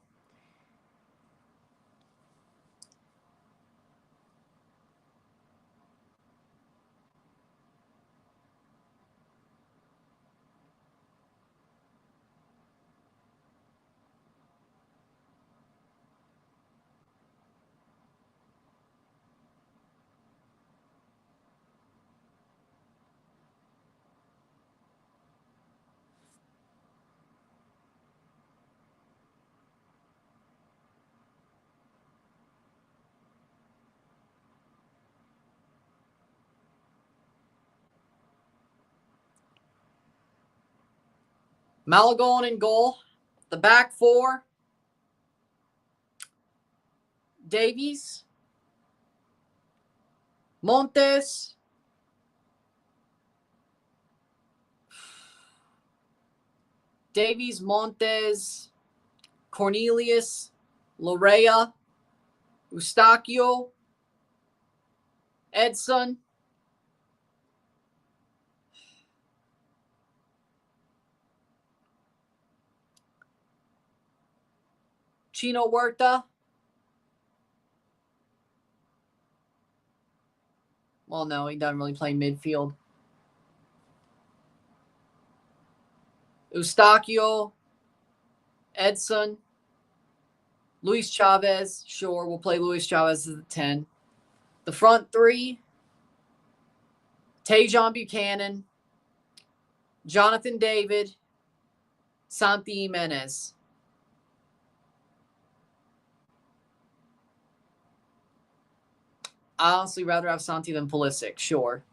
A: Malagon in goal. The back 4. Davies. Montes. Davies, Montes, Cornelius, Lorea, Eustaquio, Edson, Chino Huerta. Well, no, he doesn't really play midfield. Eustaquio, Edson, Luis Chavez. Sure, we'll play Luis Chavez as the 10. The front 3, Tajon Buchanan, Jonathan David, Santi Jimenez. I honestly rather have Santi than Pulisic, sure.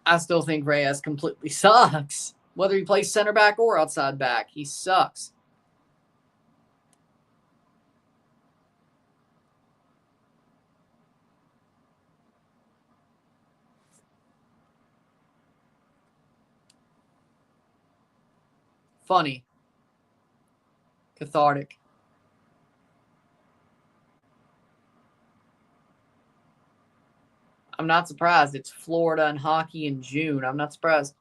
A: I still think Reyes completely sucks. Whether he plays center back or outside back, he sucks. Funny. Cathartic. I'm not surprised. It's Florida and hockey in June. I'm not surprised.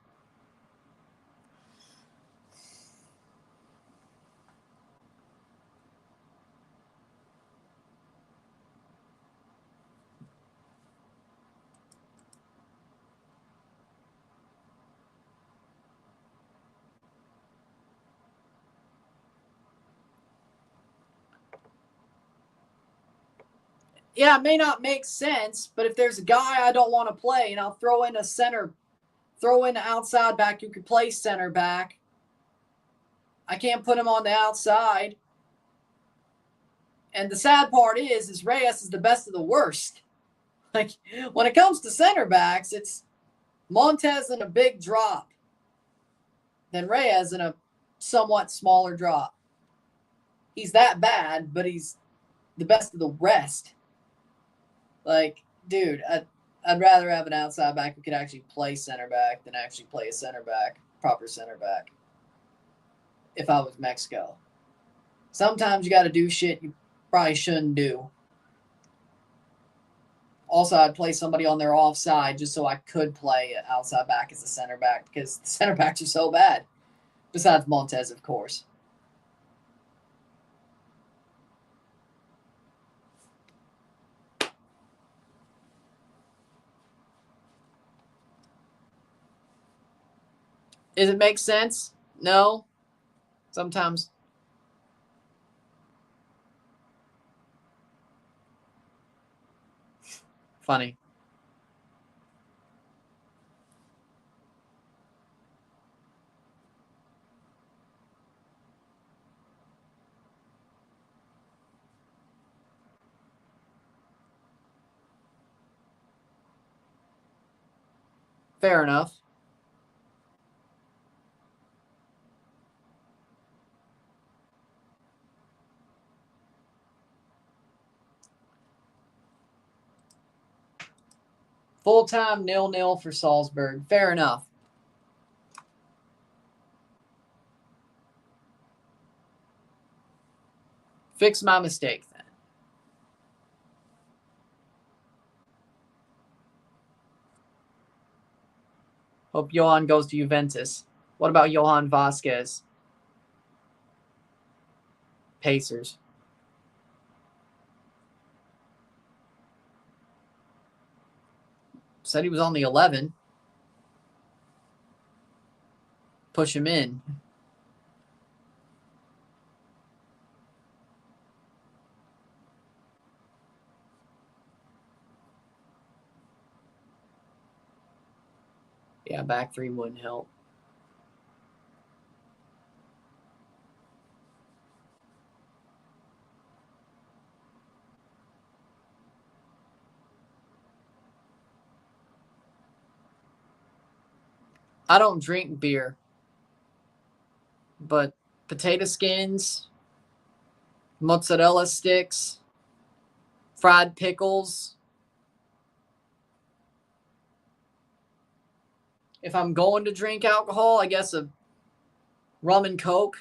A: Yeah, it may not make sense, but if there's a guy I don't want to play and I'll throw in an outside back who could play center back, I can't put him on the outside. And the sad part is Reyes is the best of the worst. Like, when it comes to center backs, it's Montes in a big drop, then Reyes in a somewhat smaller drop. He's that bad, but he's the best of the rest. Like, dude, I'd rather have an outside back who could actually play center back than actually play a center back, proper center back. if I was Mexico. Sometimes you got to do shit you probably shouldn't do. Also, I'd play somebody on their offside just so I could play outside back as a center back because the center backs are so bad. Besides Montez, of course. Does it make sense? No. Sometimes. Funny. Fair enough. Full-time 0-0 for Salzburg. Fair enough. Fix my mistake then. Hope Johan goes to Juventus. What about Johan Vasquez? Pacers. Said he was on the 11. Push him in. Yeah, back three wouldn't help. I don't drink beer, but potato skins, mozzarella sticks, fried pickles. If I'm going to drink alcohol, I guess a rum and Coke.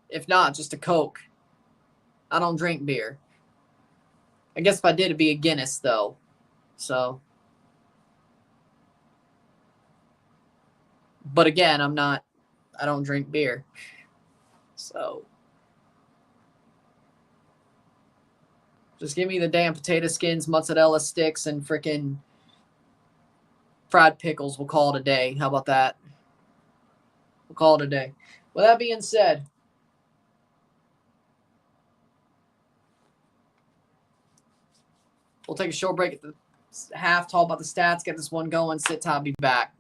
A: If not, just a Coke. I don't drink beer. I guess if I did, it'd be a Guinness, though. So. But again, I don't drink beer. So. Just give me the damn potato skins, mozzarella sticks, and frickin' fried pickles. We'll call it a day. How about that? We'll call it a day. With that being said, we'll take a short break at the half, talk about the stats, get this one going, sit tight, be back.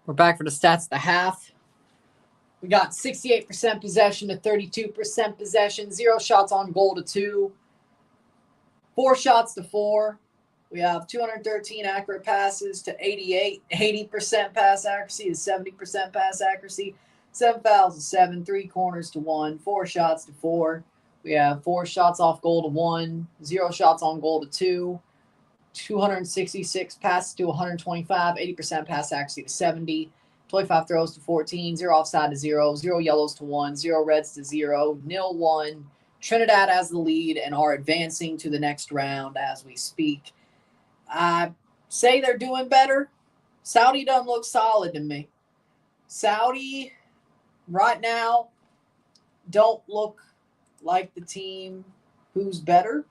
A: We're back for the stats at the half. We got 68% possession to 32% possession, 0 shots on goal to 2, 4 shots to 4. We have 213 accurate passes to 88, 80% pass accuracy to 70% pass accuracy, 7 fouls to 7, 3 corners to 1, 4 shots to 4. We have 4 shots off goal to 1, 0 shots on goal to 2, 266 passes to 125, 80% pass accuracy to 70, 25 throws to 14, 0 offside to 0, 0 yellows to 1, 0 reds to 0, 0-1. Trinidad has the lead and are advancing to the next round as we speak. I say they're doing better. Saudi doesn't look solid to me. Saudi, right now, don't look like the team who's better.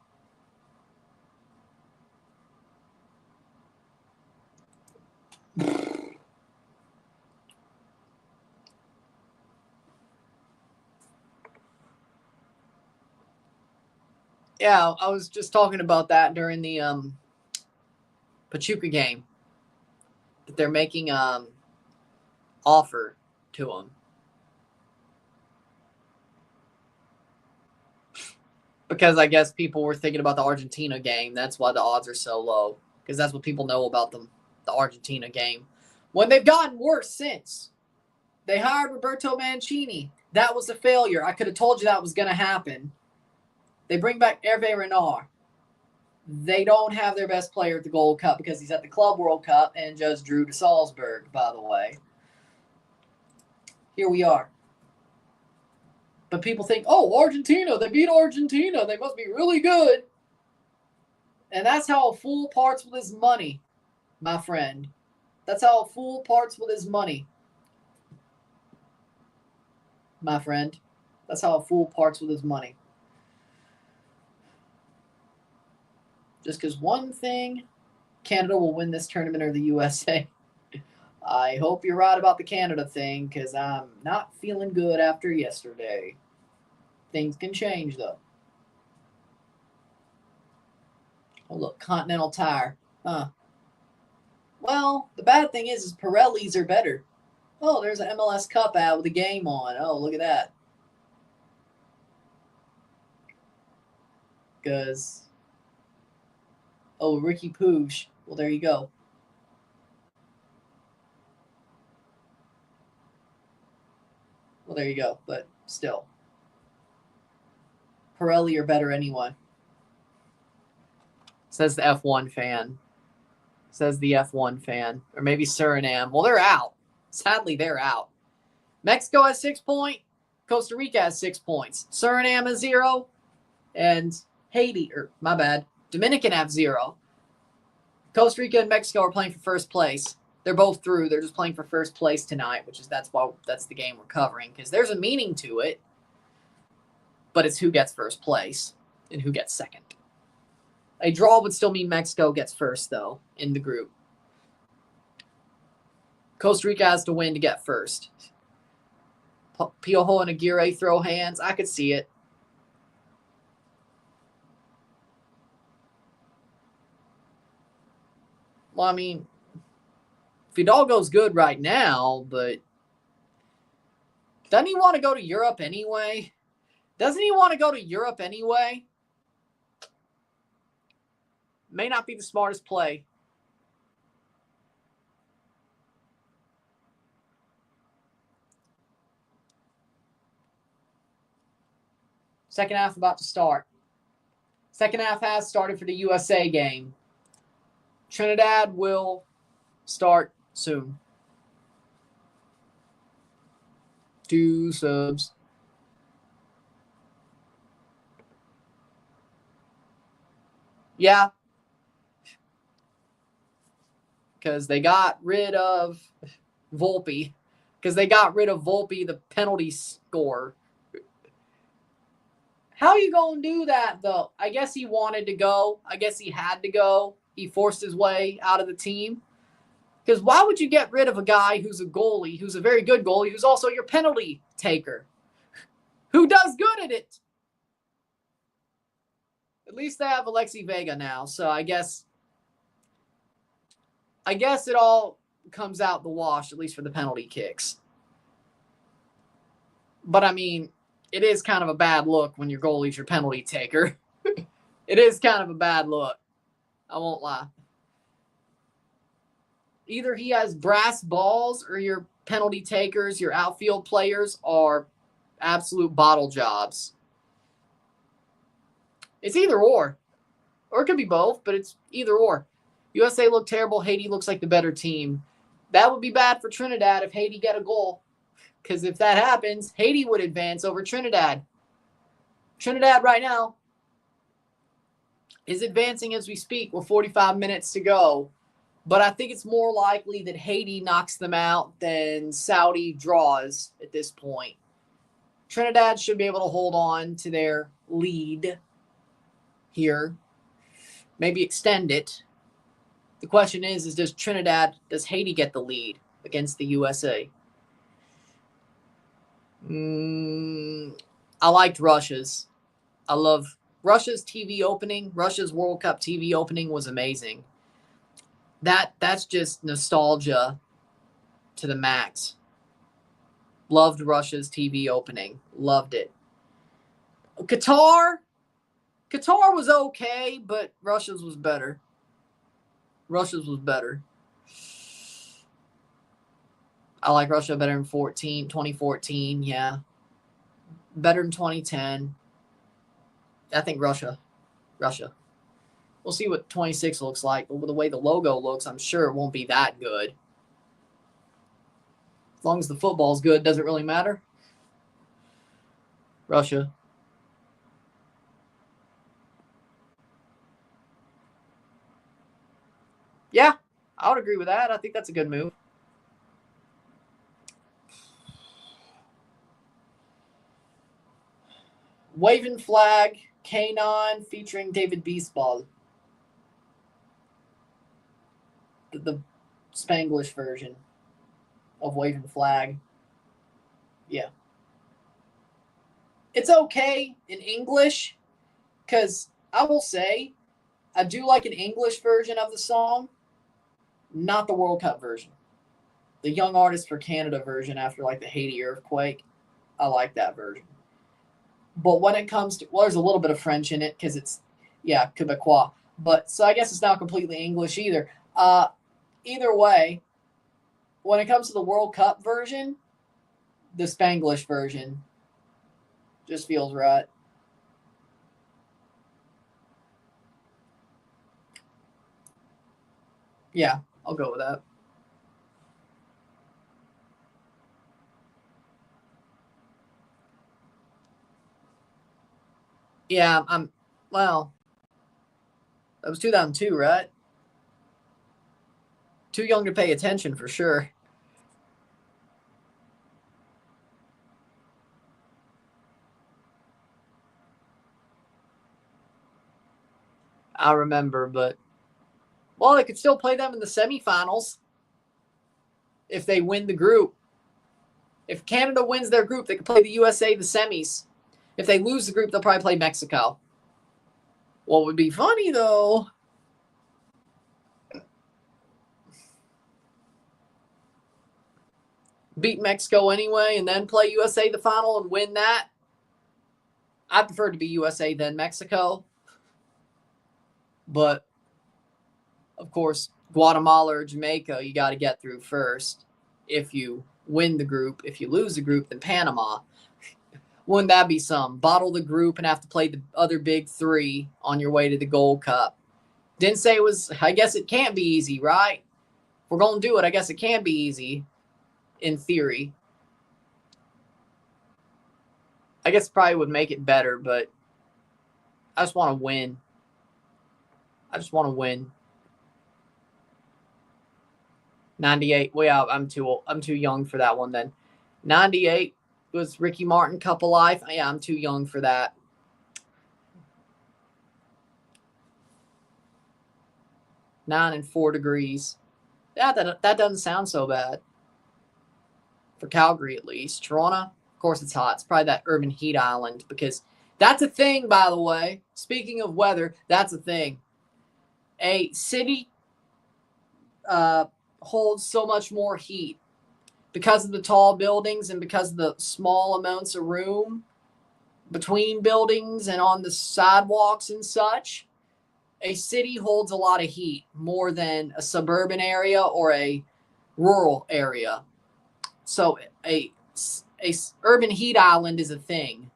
A: Yeah, I was just talking about that during the Pachuca game. That they're making offer to him. Because I guess people were thinking about the Argentina game. That's why the odds are so low. Because that's what people know about them, the Argentina game. When they've gotten worse since. They hired Roberto Mancini. That was a failure. I could have told you that was going to happen. They bring back Hervé Renard. They don't have their best player at the Gold Cup because he's at the Club World Cup and just drew to Salzburg, by the way. Here we are. But people think, oh, Argentina, they beat Argentina. They must be really good. And that's how a fool parts with his money, my friend. That's how a fool parts with his money, my friend. That's how a fool parts with his money. Just because one thing, Canada will win this tournament or the USA. I hope you're right about the Canada thing because I'm not feeling good after yesterday. Things can change, though. Oh, look, Continental Tire. Huh. Well, the bad thing is Pirellis are better. Oh, there's an MLS Cup ad with a game on. Oh, look at that. Because... oh, Ricky Puig. Well, there you go. Well, there you go. But still. Pirelli are better anyway. Says the F1 fan. Says the F1 fan. Or maybe Suriname. Well, they're out. Sadly, they're out. Mexico has 6 points. Costa Rica has 6 points. Suriname has 0. And Haiti, or my bad, Dominican have 0. Costa Rica and Mexico are playing for first place. They're both through. They're just playing for first place tonight, which is that's the game we're covering because there's a meaning to it. But it's who gets first place and who gets second. A draw would still mean Mexico gets first, though, in the group. Costa Rica has to win to get first. Piojo and Aguirre throw hands. I could see it. Well, I mean, Fidalgo's good right now, but doesn't he want to go to Europe anyway? Doesn't he want to go to Europe anyway? May not be the smartest play. Second half about to start. Second half has started for the USA game. Trinidad will start soon. 2 subs. Yeah. Because they got rid of Volpe. Because they got rid of Volpe, the penalty scorer. How are you going to do that, though? I guess he wanted to go. I guess he had to go. He forced his way out of the team. Because why would you get rid of a guy who's a goalie, who's a very good goalie, who's also your penalty taker, who does good at it? At least they have Alexi Vega now, so I guess it all comes out the wash, at least for the penalty kicks. But, I mean, it is kind of a bad look when your goalie's your penalty taker. It is kind of a bad look. I won't lie. Either he has brass balls or your penalty takers, your outfield players are absolute bottle jobs. It's either or. Or it could be both, but it's either or. USA look terrible. Haiti looks like the better team. That would be bad for Trinidad if Haiti get a goal. Because if that happens, Haiti would advance over Trinidad. Trinidad right now is advancing as we speak with 45 minutes to go. But I think it's more likely that Haiti knocks them out than Saudi draws at this point. Trinidad should be able to hold on to their lead here. Maybe extend it. The question is does Haiti get the lead against the USA? I liked Russia's. I love Russia's TV opening. Russia's World Cup TV opening was amazing. That's just nostalgia to the max. Loved Russia's TV opening. Loved it. Qatar was okay, but Russia's was better. Russia's was better. I like Russia better in 2014, yeah. Better in 2010. I think Russia. We'll see what 26 looks like, but with the way the logo looks, I'm sure it won't be that good. As long as the football's good, does it really matter? Russia. Yeah, I would agree with that. I think that's a good move. Waving Flag, K9 featuring David Beastball. The Spanglish version of Waving Flag. Yeah. It's okay in English, because I will say I do like an English version of the song, not the World Cup version. The Young Artist for Canada version after like the Haiti earthquake, I like that version. But when it comes to, well, there's a little bit of French in it because it's, yeah, Quebecois. But so I guess it's not completely English either. Either way, when it comes to the World Cup version, the Spanglish version just feels right. Yeah, I'll go with that. Yeah, well, that was 2002, right? Too young to pay attention for sure. I remember, but, well, they could still play them in the semifinals if they win the group. If Canada wins their group, they could play the USA the semis. If they lose the group, they'll probably play Mexico. What would be funny, though, beat Mexico anyway and then play USA the final and win that. I prefer to be USA than Mexico. But, of course, Guatemala or Jamaica, you got to get through first. If you win the group, if you lose the group, then Panama. Wouldn't that be some? Bottle the group and have to play the other big three on your way to the Gold Cup. Didn't say it was, I guess it can't be easy, right? If we're going to do it, I guess it can be easy, in theory. I guess it probably would make it better, but I just want to win. I just want to win. 98. Well, yeah, I'm too old. I'm too young for that one then. 98 was Ricky Martin Cup of Life. Yeah, I'm too young for that. Nine and 4 degrees. Yeah, that doesn't sound so bad. For Calgary, at least. Toronto, of course it's hot. It's probably that urban heat island because that's a thing, by the way. Speaking of weather, that's a thing. A city, holds so much more heat because of the tall buildings and because of the small amounts of room between buildings and on the sidewalks and such. A city holds a lot of heat more than a suburban area or a rural area. So a urban heat island is a thing.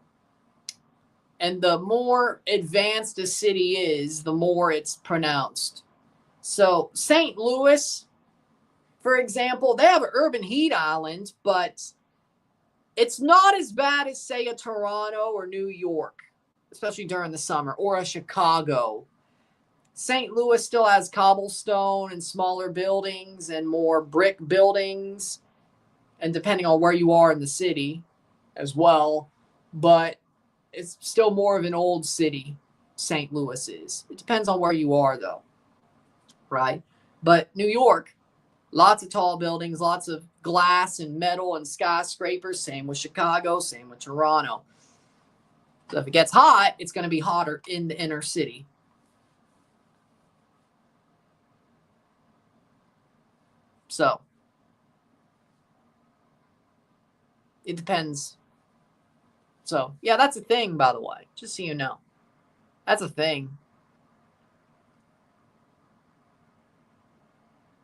A: And the more advanced a city is, the more it's pronounced. So St. Louis, for example, they have an urban heat island, but it's not as bad as, say, a Toronto or New York, especially during the summer, or a Chicago. St. Louis still has cobblestone and smaller buildings and more brick buildings, and depending on where you are in the city as well. But it's still more of an old city, St. Louis is. It depends on where you are, though, right? But New York, lots of tall buildings, lots of glass and metal and skyscrapers. Same with Chicago, same with Toronto. So if it gets hot, it's going to be hotter in the inner city. So it depends. So, yeah, that's a thing, by the way, just so you know. That's a thing.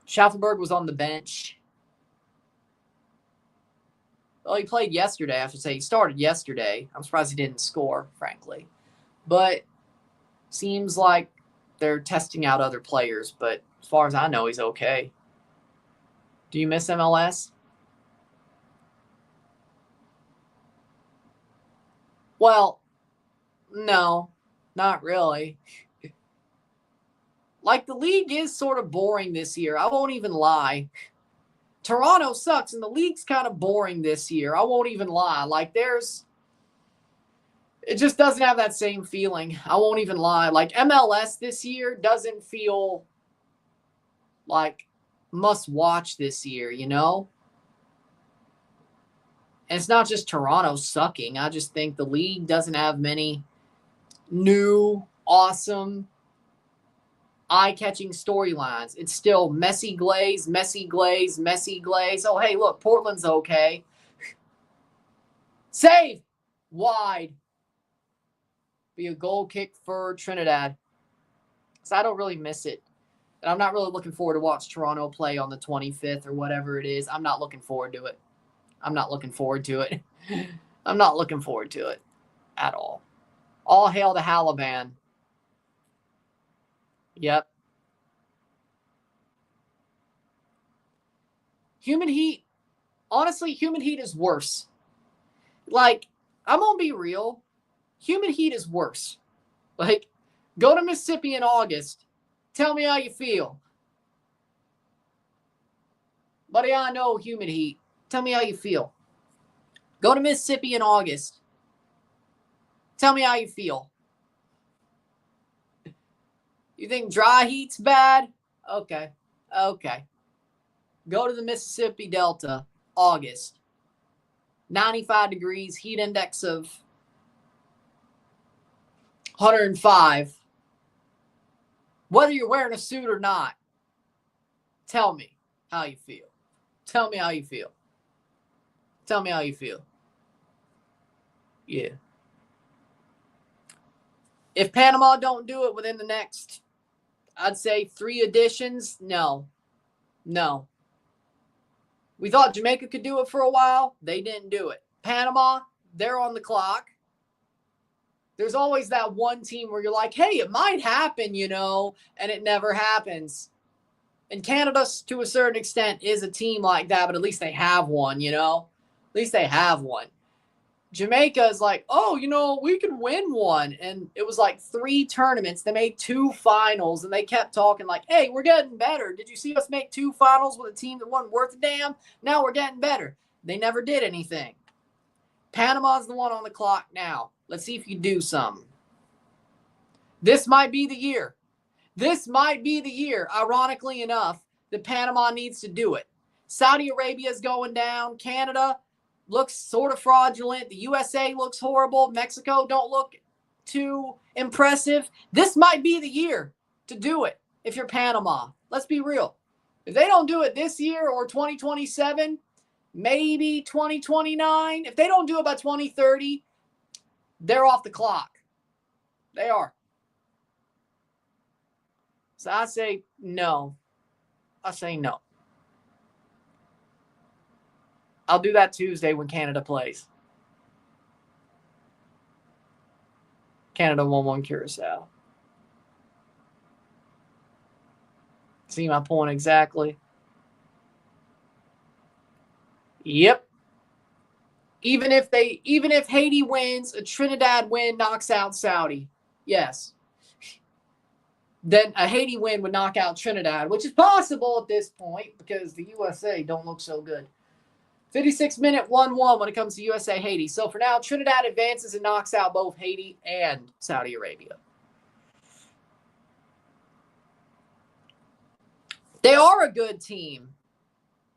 A: Schaffelberg was on the bench. Well, he played yesterday, I have to say. He started yesterday. I'm surprised he didn't score, frankly. But seems like they're testing out other players. But as far as I know, he's okay. Do you miss MLS? Well, no, not really. Like, the league is sort of boring this year. I won't even lie. Toronto sucks, and the league's kind of boring this year. I won't even lie. Like, it just doesn't have that same feeling. I won't even lie. Like, MLS this year doesn't feel like must watch this year, you know? And it's not just Toronto sucking. I just think the league doesn't have many new, awesome, eye-catching storylines. It's still messy glaze, messy glaze, messy glaze. Oh, hey, look, Portland's okay. Save! Wide. Be a goal kick for Trinidad. So I don't really miss it. And I'm not really looking forward to watch Toronto play on the 25th or whatever it is. I'm not looking forward to it. I'm not looking forward to it. I'm not looking forward to it at all. All hail the Halaban. Yep. Humid heat. Honestly, humid heat is worse. Like, I'm going to be real. Humid heat is worse. Like, go to Mississippi in August. Tell me how you feel. Buddy, I know humid heat. Tell me how you feel. Go to Mississippi in August. Tell me how you feel. You think dry heat's bad? Okay. Go to the Mississippi Delta, August. 95 degrees, heat index of 105. Whether you're wearing a suit or not, tell me how you feel. Tell me how you feel. Tell me how you feel. Yeah. If Panama don't do it within the next, I'd say 3 editions, no. We thought Jamaica could do it for a while. They didn't do it. Panama, they're on the clock. There's always that one team where you're like, hey, it might happen, you know, and it never happens. And Canada, to a certain extent, is a team like that, but at least they have one, you know? At least they have one. Jamaica is like, oh, you know, we can win one. And it was like 3 tournaments. They made 2 finals, and they kept talking like, hey, we're getting better. Did you see us make 2 finals with a team that wasn't worth a damn? Now we're getting better. They never did anything. Panama's the one on the clock now. Let's see if you do something. This might be the year. This might be the year, ironically enough, that Panama needs to do it. Saudi Arabia is going down. Canada looks sort of fraudulent. The USA looks horrible. Mexico don't look too impressive. This might be the year to do it if you're Panama. Let's be real. If they don't do it this year or 2027, maybe 2029, if they don't do it by 2030, they're off the clock. They are. So I say no. I say no. I'll do that Tuesday when Canada plays. Canada 1-1 Curacao. See my point exactly? Yep. Even if Haiti wins, a Trinidad win knocks out Saudi. Yes. Then a Haiti win would knock out Trinidad, which is possible at this point because the USA don't look so good. 56-minute 1-1 when it comes to USA-Haiti. So for now, Trinidad advances and knocks out both Haiti and Saudi Arabia. They are a good team.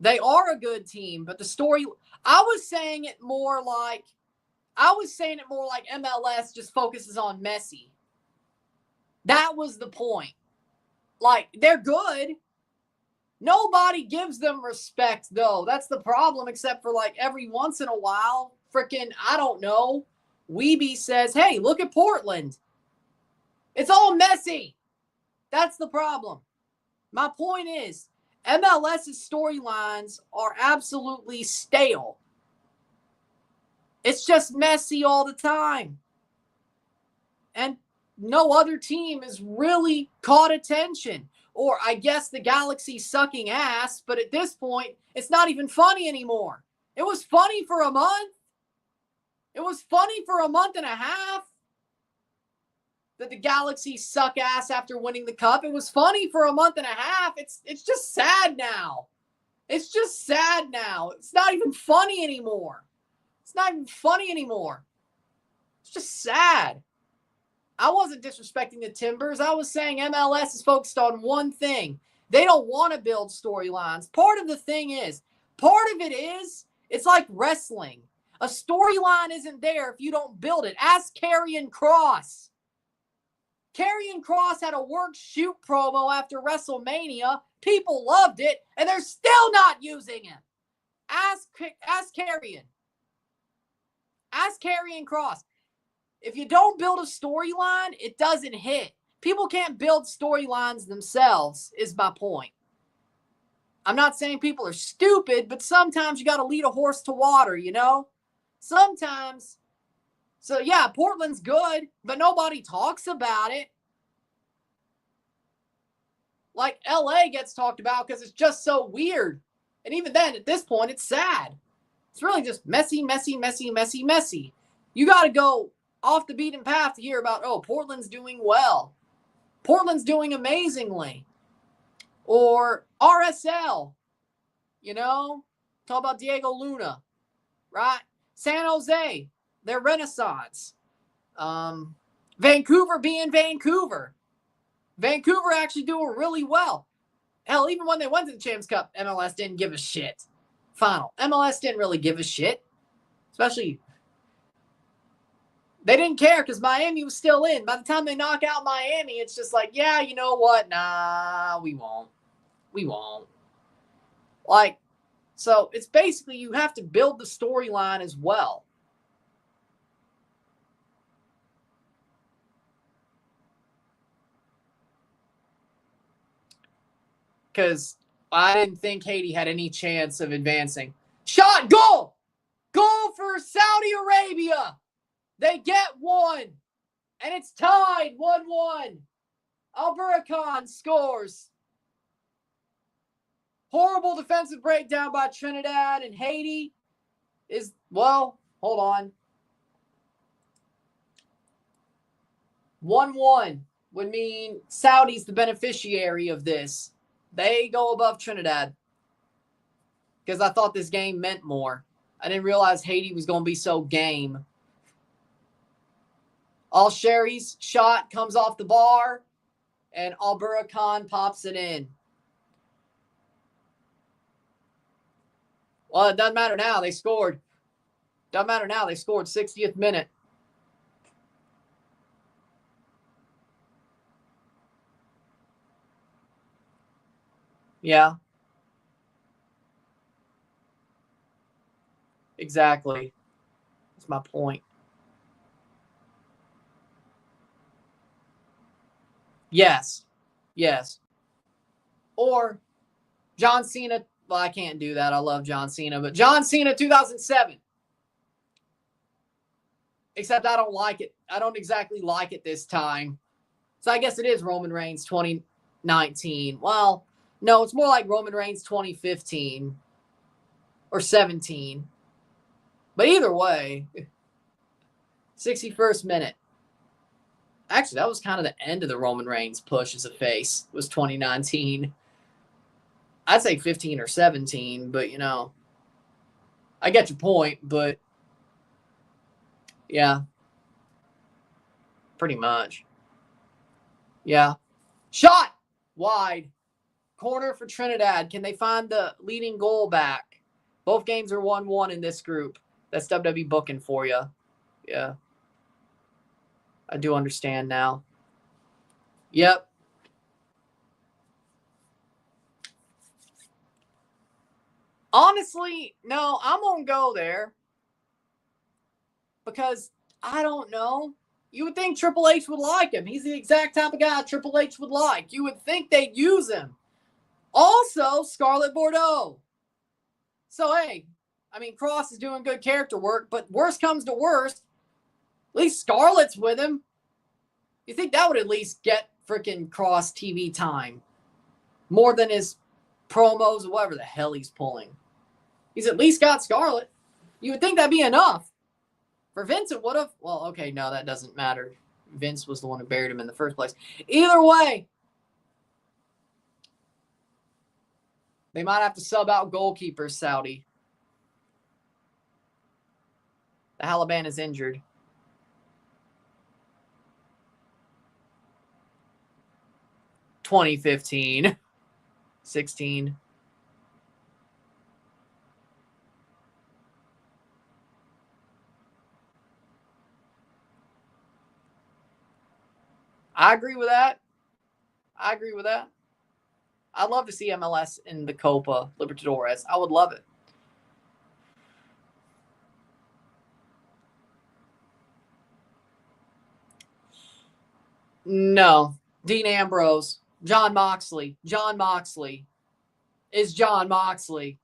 A: They are a good team, but the story, I was saying it more like MLS just focuses on Messi. That was the point. Like, they're good. Nobody gives them respect, though. That's the problem, except for, like, every once in a while, freaking, I don't know, Weeby says, hey, look at Portland. It's all Messi. That's the problem. My point is, MLS's storylines are absolutely stale. It's just Messi all the time. And no other team has really caught attention. Or I guess the Galaxy's sucking ass, but at this point, it's not even funny anymore. It was funny for a month. It was funny for a month and a half that the Galaxy suck ass after winning the cup. It was funny for a month and a half. It's just sad now. It's just sad now. It's not even funny anymore. It's not even funny anymore. It's just sad. I wasn't disrespecting the Timbers. I was saying MLS is focused on one thing. They don't want to build storylines. Part of it is, it's like wrestling. A storyline isn't there if you don't build it. Ask Karrion Kross. Karrion Kross had a work shoot promo after WrestleMania. People loved it, and they're still not using him. Ask Karrion. Ask Karrion Kross. If you don't build a storyline, it doesn't hit. People can't build storylines themselves, is my point. I'm not saying people are stupid, but sometimes you got to lead a horse to water, you know? Sometimes. So, yeah, Portland's good, but nobody talks about it. Like, LA gets talked about because it's just so weird. And even then, at this point, it's sad. It's really just messy, messy, messy, messy, messy. You got to go off the beaten path to hear about, oh, Portland's doing well. Portland's doing amazingly. Or RSL, you know? Talk about Diego Luna, right? San Jose, their renaissance. Vancouver being Vancouver. Vancouver actually doing really well. Hell, even when they went to the Champions Cup, MLS didn't give a shit. Final. MLS didn't really give a shit. Especially, they didn't care because Miami was still in. By the time they knock out Miami, it's just like, yeah, you know what? Nah, we won't. We won't. Like, so it's basically you have to build the storyline as well. Because I didn't think Haiti had any chance of advancing. Shot, goal! Goal for Saudi Arabia! They get one. And it's tied 1-1. Alburakan scores. Horrible defensive breakdown by Trinidad, and Haiti is, well, hold on. 1-1 would mean Saudi's the beneficiary of this. They go above Trinidad because I thought this game meant more. I didn't realize Haiti was going to be so game. Al-Sheri's shot comes off the bar, and Alburakan pops it in. Well, it doesn't matter now. They scored. Doesn't matter now. They scored 60th minute. Yeah. Exactly. That's my point. Yes. Yes. Or John Cena. Well, I can't do that. I love John Cena. But John Cena 2007. Except I don't like it. I don't exactly like it this time. So I guess it is Roman Reigns 2019. Well, no, it's more like Roman Reigns 2015 or 17. But either way, 61st minute. Actually, that was kind of the end of the Roman Reigns push as a face. It was 2019. I'd say 15 or 17, but you know, I get your point, but yeah, pretty much. Yeah. Shot wide. Corner for Trinidad. Can they find the leading goal back? Both games are 1-1 in this group. That's WWE booking for you. Yeah. I do understand now. Yep. Honestly, no, I'm going to go there because I don't know. You would think Triple H would like him. He's the exact type of guy Triple H would like. You would think they'd use him. Also, Scarlett Bordeaux. So, hey, I mean, Cross is doing good character work, but worst comes to worst, at least Scarlett's with him. You think that would at least get freaking Cross TV time more than his promos or whatever the hell he's pulling. He's at least got Scarlett. You would think that'd be enough. For Vince, it would have. Well, okay, no, that doesn't matter. Vince was the one who buried him in the first place. Either way, they might have to sub out goalkeeper, Saudi. The Halaban is injured. (2015) 16. I agree with that. I'd love to see MLS in the Copa Libertadores. I would love it. No. Dean Ambrose. John Moxley. Is John Moxley.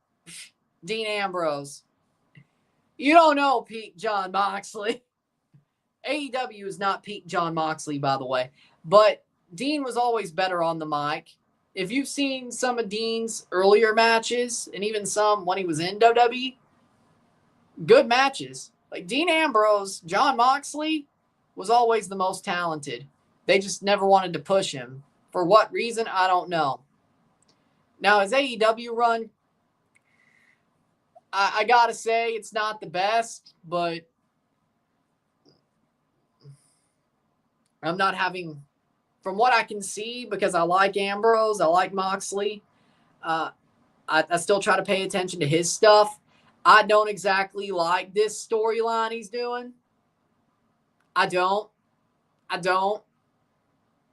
A: Dean Ambrose. You don't know peak John Moxley. AEW is not peak John Moxley, by the way. But Dean was always better on the mic. If you've seen some of Dean's earlier matches, and even some when he was in WWE, good matches. Like Dean Ambrose, John Moxley was always the most talented. They just never wanted to push him. For what reason, I don't know. Now, his AEW run, I gotta say, it's not the best, but I'm not having, from what I can see, because I like Ambrose, I like Moxley, I still try to pay attention to his stuff. I don't exactly like this storyline he's doing. I don't.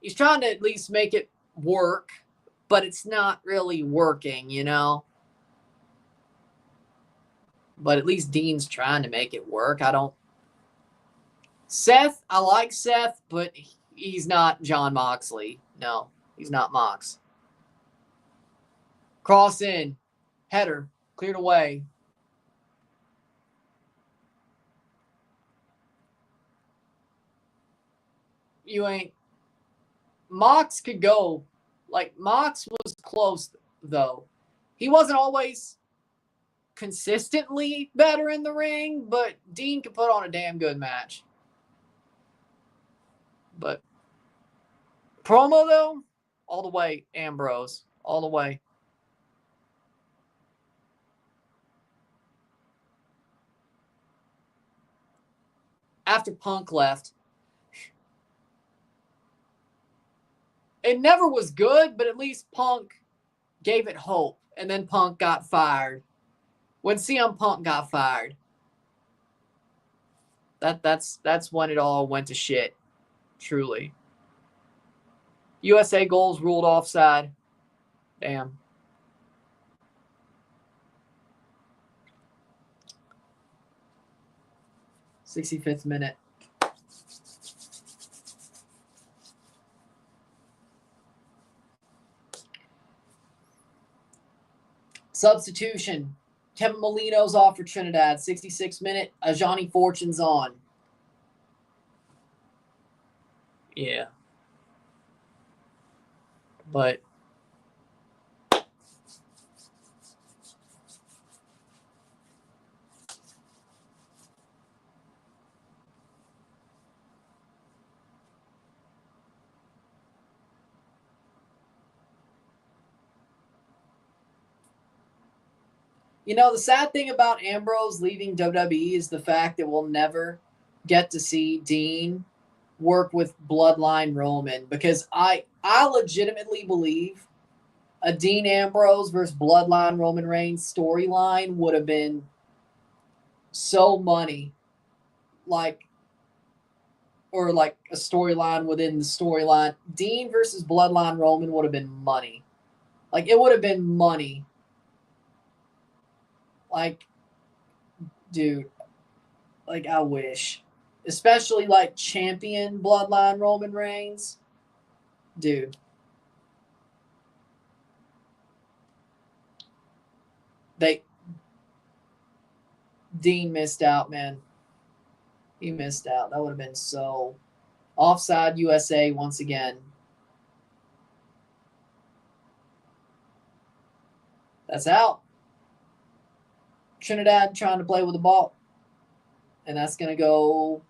A: He's trying to at least make it work, but it's not really working, you know? But at least Dean's trying to make it work. Seth, I like Seth, but he's not John Moxley. No, he's not Mox. Cross in. Header. Cleared away. You ain't. Mox could go. Like, Mox was close, though. He wasn't always consistently better in the ring, but Dean could put on a damn good match. But promo, though, all the way, Ambrose. All the way. After Punk left, it never was good, but at least Punk gave it hope. And then Punk got fired. When CM Punk got fired, that's when it all went to shit. Truly. USA goals ruled offside. Damn. 65th minute. Substitution. Kevin Molino's off for Trinidad. 66th minute. Ajani Fortune's on. Yeah. But you know, the sad thing about Ambrose leaving WWE is the fact that we'll never get to see Dean work with Bloodline Roman, because I legitimately believe a Dean Ambrose versus Bloodline Roman Reigns storyline would have been so money. Or like a storyline within the storyline. Dean versus Bloodline Roman would have been money. Like, it would have been money. Like, dude, like, I wish. Especially, like, champion Bloodline Roman Reigns. Dude. Dean missed out, man. He missed out. That would have been so... Offside USA once again. That's out. Trinidad trying to play with the ball. And that's going to go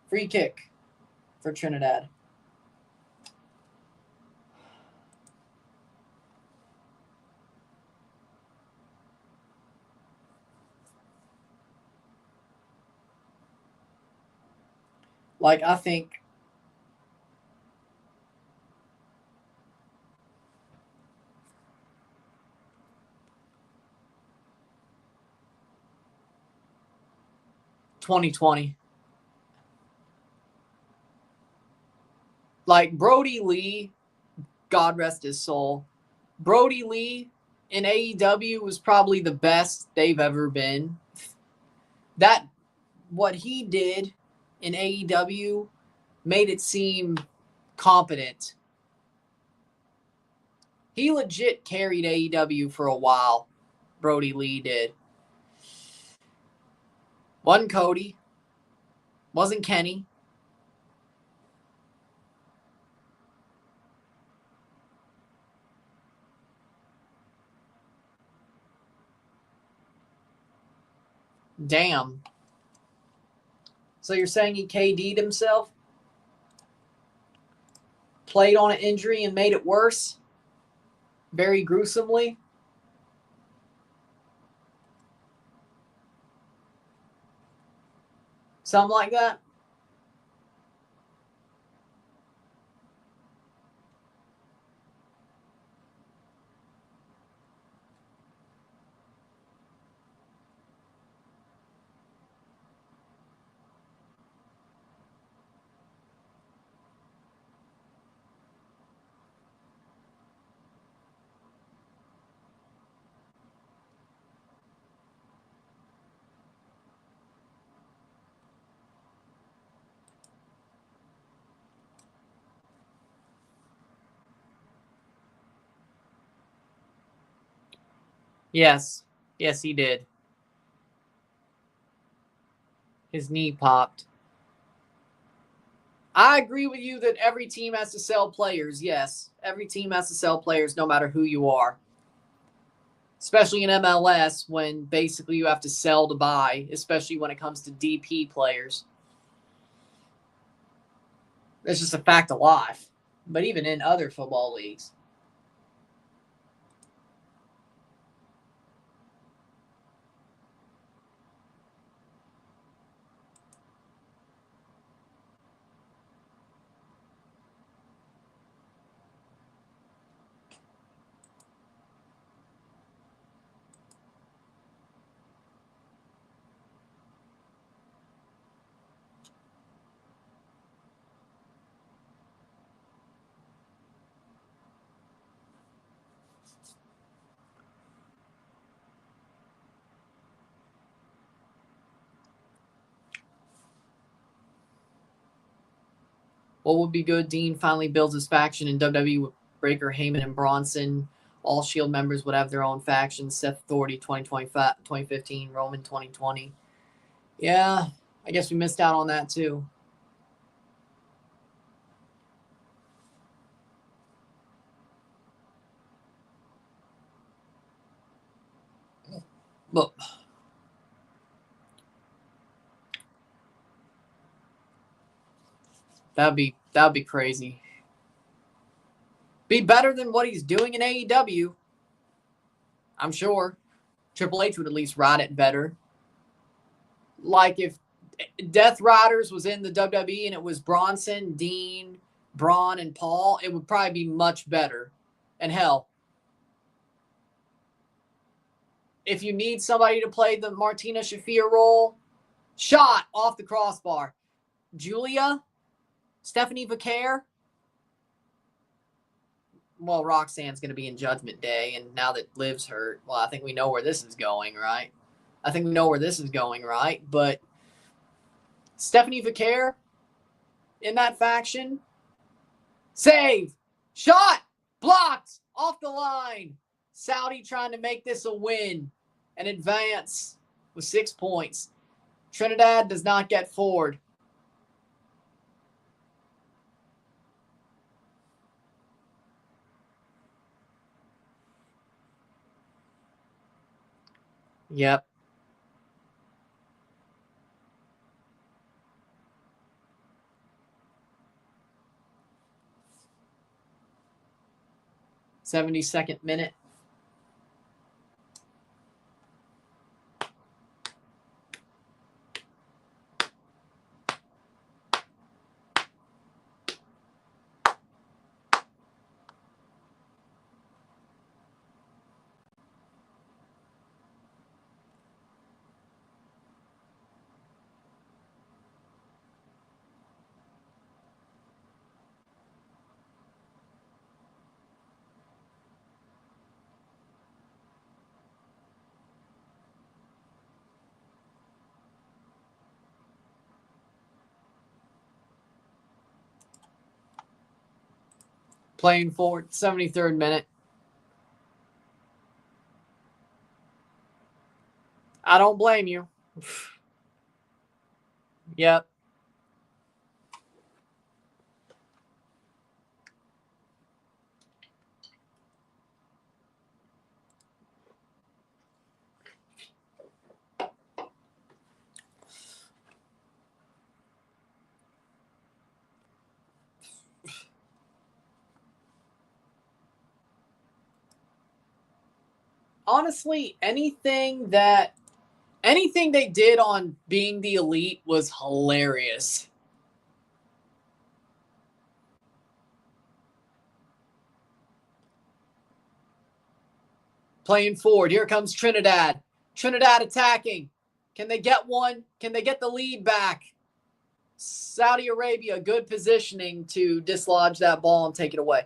A: free kick for Trinidad. Like, I think $2020. Like, Brody Lee, God rest his soul. Brody Lee in AEW was probably the best they've ever been. What he did in AEW made it seem competent. He legit carried AEW for a while. Brody Lee did. Wasn't Cody. Wasn't Kenny. Damn. So you're saying he KD'd himself? Played on an injury and made it worse? Very gruesomely? Something like that? Yes. Yes, he did. His knee popped. I agree with you that every team has to sell players. Yes. Every team has to sell players no matter who you are. Especially in MLS when basically you have to sell to buy, especially when it comes to DP players. That's just a fact of life. But even in other football leagues. What would be good? Dean finally builds his faction in WWE with Breaker, Heyman, and Bronson. All Shield members would have their own factions. Seth Authority 2015, Roman 2020. Yeah, I guess we missed out on that too. But that'd be crazy. Be better than what he's doing in AEW. I'm sure. Triple H would at least ride it better. Like if Death Riders was in the WWE and it was Bronson, Dean, Braun, and Paul, it would probably be much better. And hell, if you need somebody to play the Martina Shafir role, shot off the crossbar. Julia, Stephanie Vaquer. Well, Roxanne's going to be in Judgment Day, and now that Liv's hurt, well, I think we know where this is going, right? But Stephanie Vaquer in that faction, save, shot, blocked, off the line. Saudi trying to make this a win and advance with 6 points. Trinidad does not get forward. Yep. '72nd minute. Playing forward, 73rd minute. I don't blame you. Yep. Honestly, anything they did on Being the Elite was hilarious. Playing forward. Here comes Trinidad. Trinidad attacking. Can they get one? Can they get the lead back? Saudi Arabia, good positioning to dislodge that ball and take it away.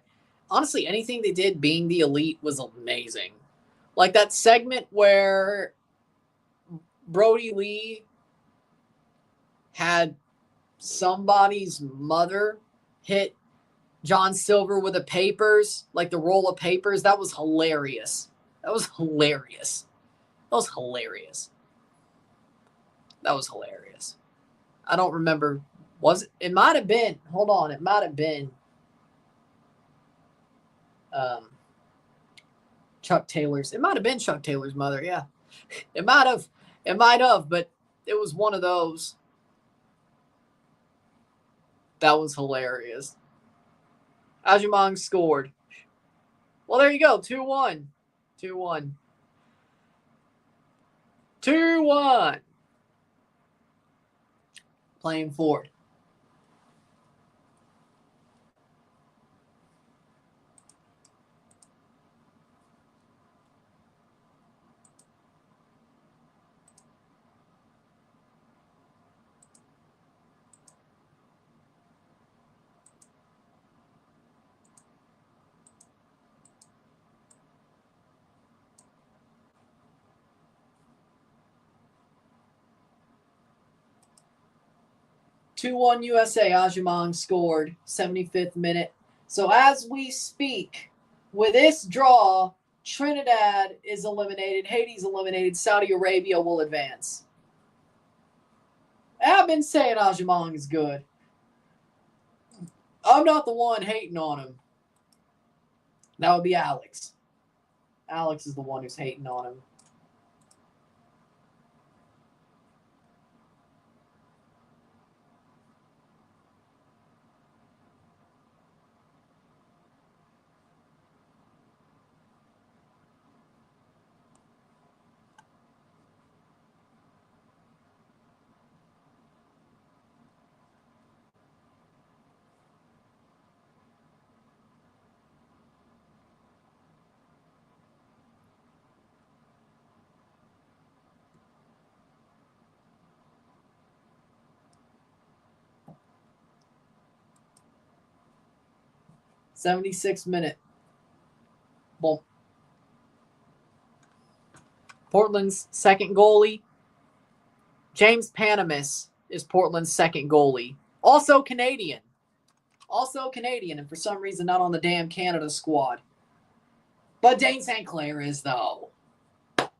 A: Honestly, anything they did Being the Elite was amazing. Like that segment where Brody Lee had somebody's mother hit John Silver with the papers, like the roll of papers. That was hilarious. That was hilarious. I don't remember. It might have been. Hold on. It might have been Chuck Taylor's. It might have been Chuck Taylor's mother. Yeah. It might have, but it was one of those. That was hilarious. Ajumong scored. Well, there you go. 2-1. 2-1. 2-1. Playing forward. 2-1 USA. Ajimang scored 75th minute. So as we speak, with this draw, Trinidad is eliminated, Haiti's eliminated, Saudi Arabia will advance. I've been saying Ajimang is good. I'm not the one hating on him. That would be Alex. Alex is the one who's hating on him. '76 minute. Boom. Portland's second goalie. James Panamis is Portland's second goalie. Also Canadian. And for some reason not on the damn Canada squad. But Dane St. Clair is, though.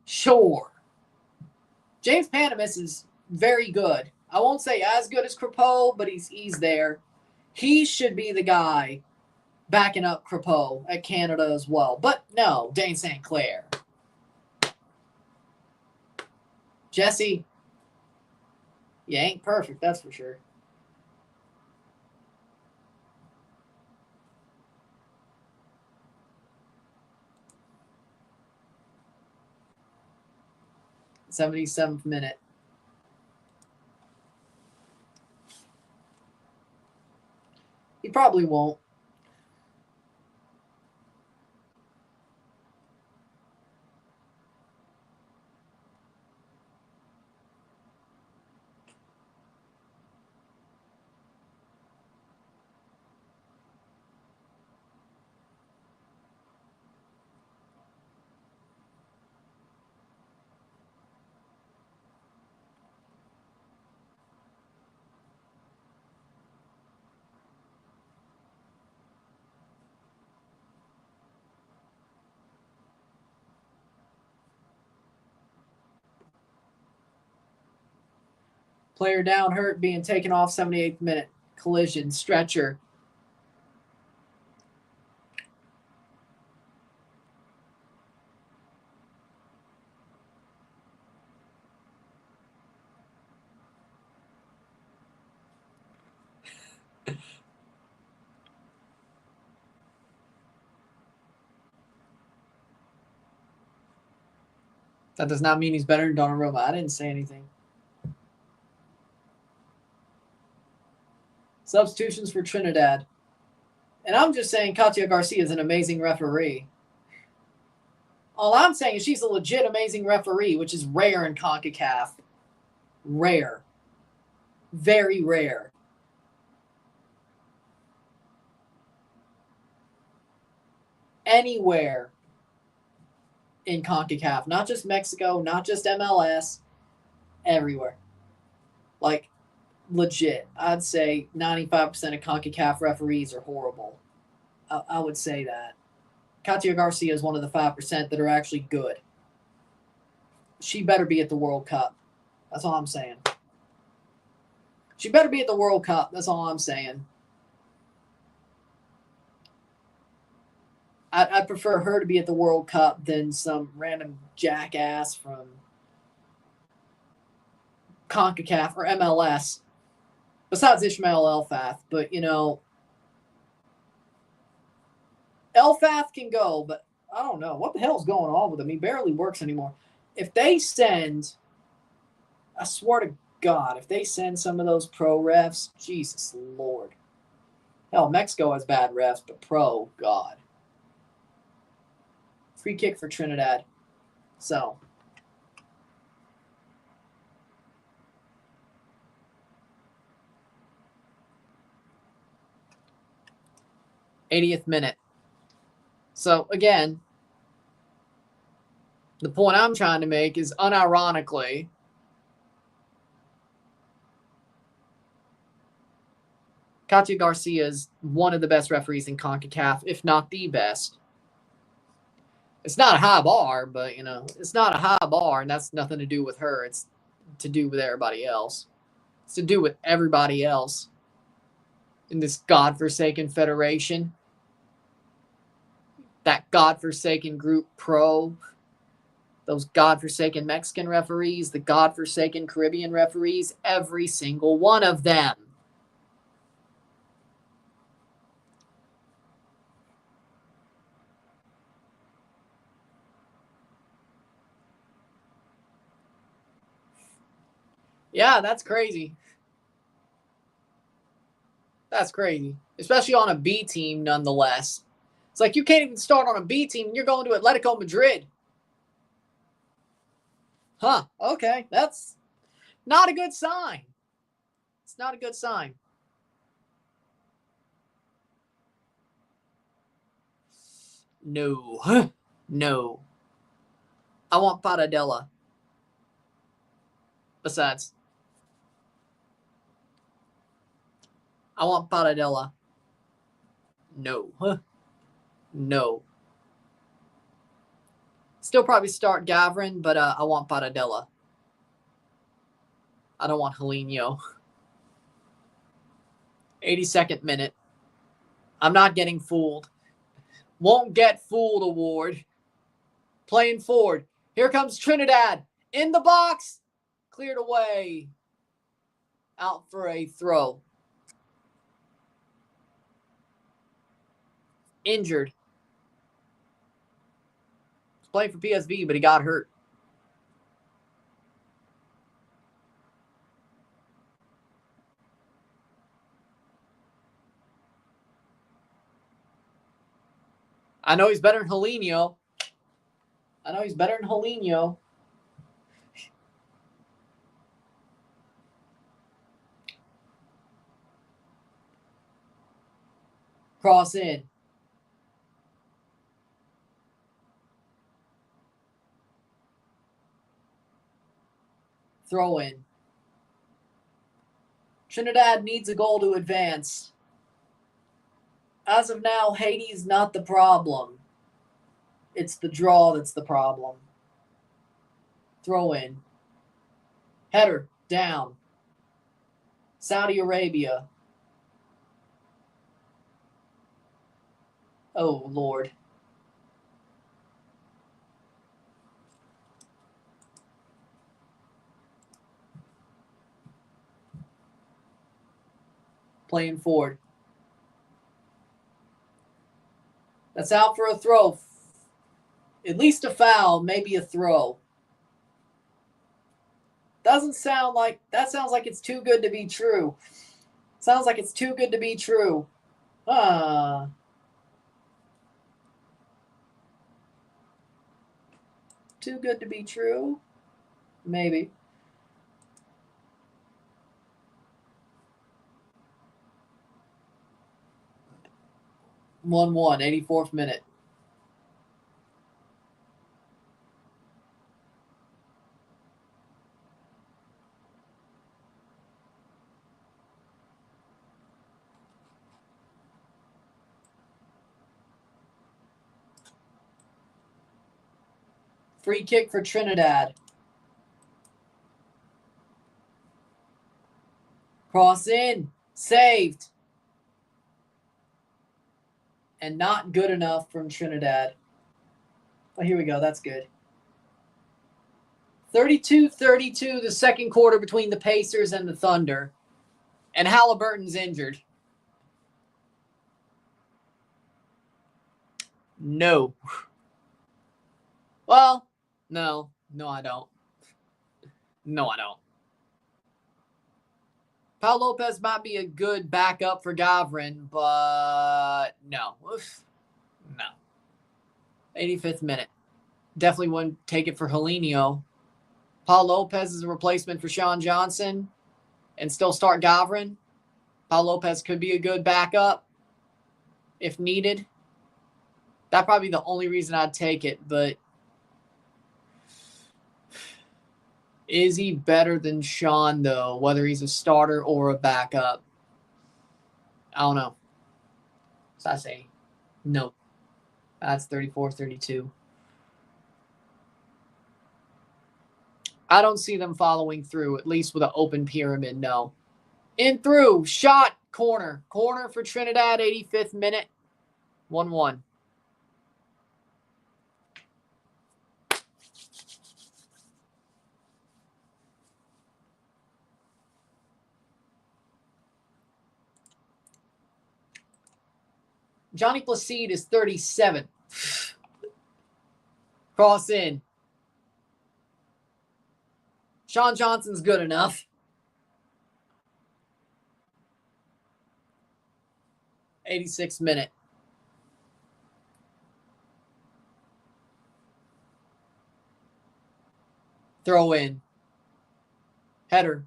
A: Sure. James Panamis is very good. I won't say as good as Crepeau, but he's there. He should be the guy backing up Crepeau at Canada as well. But no, Dane St. Clair. Jesse, you ain't perfect, that's for sure. '77th minute. He probably won't. Player down, hurt, being taken off 78th minute. Collision, stretcher. That does not mean he's better than Donnarumma. I didn't say anything. Substitutions for Trinidad. And I'm just saying Katia Garcia is an amazing referee. All I'm saying is she's a legit amazing referee, which is rare in CONCACAF. Rare. Very rare. Anywhere in CONCACAF. Not just Mexico, not just MLS. Everywhere. Like, legit. I'd say 95% of CONCACAF referees are horrible. I would say that. Katia Garcia is one of the 5% that are actually good. She better be at the World Cup. That's all I'm saying. She better be at the World Cup. That's all I'm saying. I'd prefer her to be at the World Cup than some random jackass from CONCACAF or MLS. Besides Ismail Elfath. But, you know, Elfath can go, but I don't know. What the hell's going on with him? He barely works anymore. If they send, I swear to God, if they send some of those pro refs, Jesus Lord. Hell, Mexico has bad refs, but pro, God. Free kick for Trinidad. So. '80th minute. So, again, the point I'm trying to make is unironically, Katya Garcia is one of the best referees in CONCACAF, if not the best. It's not a high bar, but, you know, it's not a high bar, and that's nothing to do with her. It's to do with everybody else. It's to do with everybody else in this godforsaken federation. That godforsaken Group Pro. Those godforsaken Mexican referees, the godforsaken Caribbean referees, every single one of them. Yeah, that's crazy. That's crazy. Especially on a B team, nonetheless. It's like you can't even start on a B team and you're going to Atletico Madrid. Huh, okay. That's not a good sign. It's not a good sign. No. No. I want Paradella. Besides, I want Paradella. No. No. Still probably start Gavrin, but I want Paradella. I don't want Helinho. 82nd minute. I'm not getting fooled. Won't get fooled award. Playing forward. Here comes Trinidad. In the box. Cleared away. Out for a throw. Injured. He's playing for PSV, but he got hurt. I know he's better than Helinho. Cross in. Throw in. Trinidad needs a goal to advance. As of now, Haiti's not the problem. It's the draw that's the problem. Throw in. Header. Down. Saudi Arabia. Oh, Lord. Playing forward. That's out for a throw. At least a foul, maybe a throw. Doesn't sound like, that sounds like it's too good to be true. Sounds like it's too good to be true. Too good to be true? Maybe. (1-1), 84th minute. Free kick for Trinidad. Cross in. Saved. And not good enough from Trinidad. But here we go. That's good. 32-32, the second quarter between the Pacers and the Thunder. And Halliburton's injured. No. Well, no. No, I don't. No, I don't. Pau Lopez might be a good backup for Gavrin, but no. Oof. No. 85th minute. Definitely wouldn't take it for Helinho. Pau Lopez is a replacement for Sean Johnson and still start Gavrin. Pau Lopez could be a good backup if needed. That'd probably be the only reason I'd take it, but is he better than Sean, though, whether he's a starter or a backup? I don't know. So I say no. That's 34-32. I don't see them following through, at least with an open pyramid, no. In through, shot, corner. Corner for Trinidad, 85th minute, 1-1. Johnny Placide is 37. Cross in. Sean Johnson's good enough. 86th minute. Throw in. Header.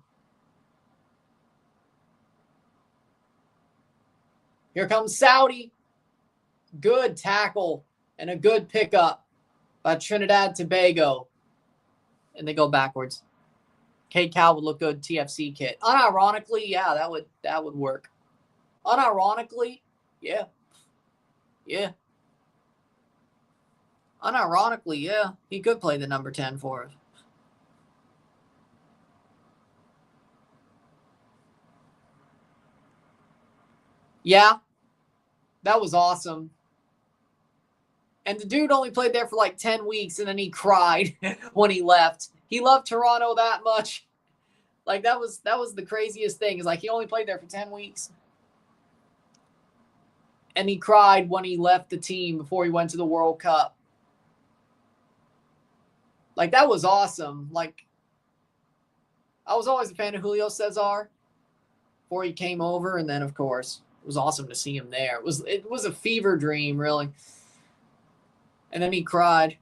A: Here comes Saudi. Good tackle and a good pickup by Trinidad Tobago. And they go backwards. Kate Cal would look good TFC kit. Unironically, yeah, that would work. Unironically, yeah. Yeah. Unironically, yeah. He could play the number 10 for us. Yeah. That was awesome. And the dude only played there for like 10 weeks, and then he cried when he left. He loved Toronto that much. Like, that was the craziest thing. Is like, he only played there for 10 weeks. And he cried when he left the team before he went to the World Cup. Like, that was awesome. Like, I was always a fan of Julio Cesar before he came over. And then, of course, it was awesome to see him there. It was a fever dream, really. And then he cried.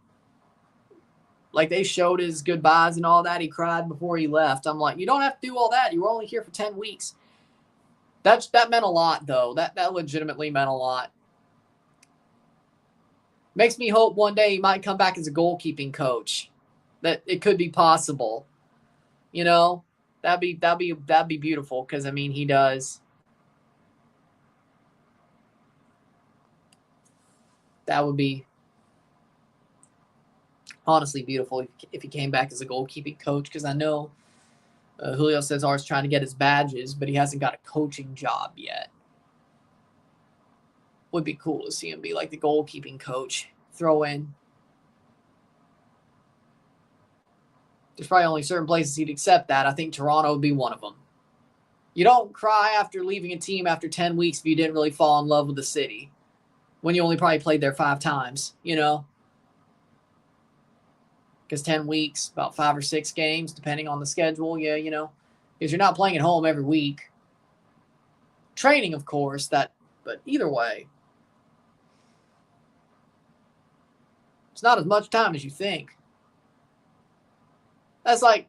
A: Like, they showed his goodbyes and all that. He cried before he left. I'm like, you don't have to do all that. You were only here for 10 weeks. That meant a lot, though. That legitimately meant a lot. Makes me hope one day he might come back as a goalkeeping coach. That it could be possible. You know? That'd be beautiful, because I mean, he does. That would be honestly beautiful if he came back as a goalkeeping coach, because I know Julio Cesar is trying to get his badges, but he hasn't got a coaching job yet. Would be cool to see him be like the goalkeeping coach. Throw in. There's probably only certain places he'd accept that. I think Toronto would be one of them. You don't cry after leaving a team after 10 weeks if you didn't really fall in love with the city, when you only probably played there 5 times, you know? Because 10 weeks, about 5 or 6 games, depending on the schedule. Yeah, you know, because you're not playing at home every week. Training, of course, but either way, it's not as much time as you think. That's like,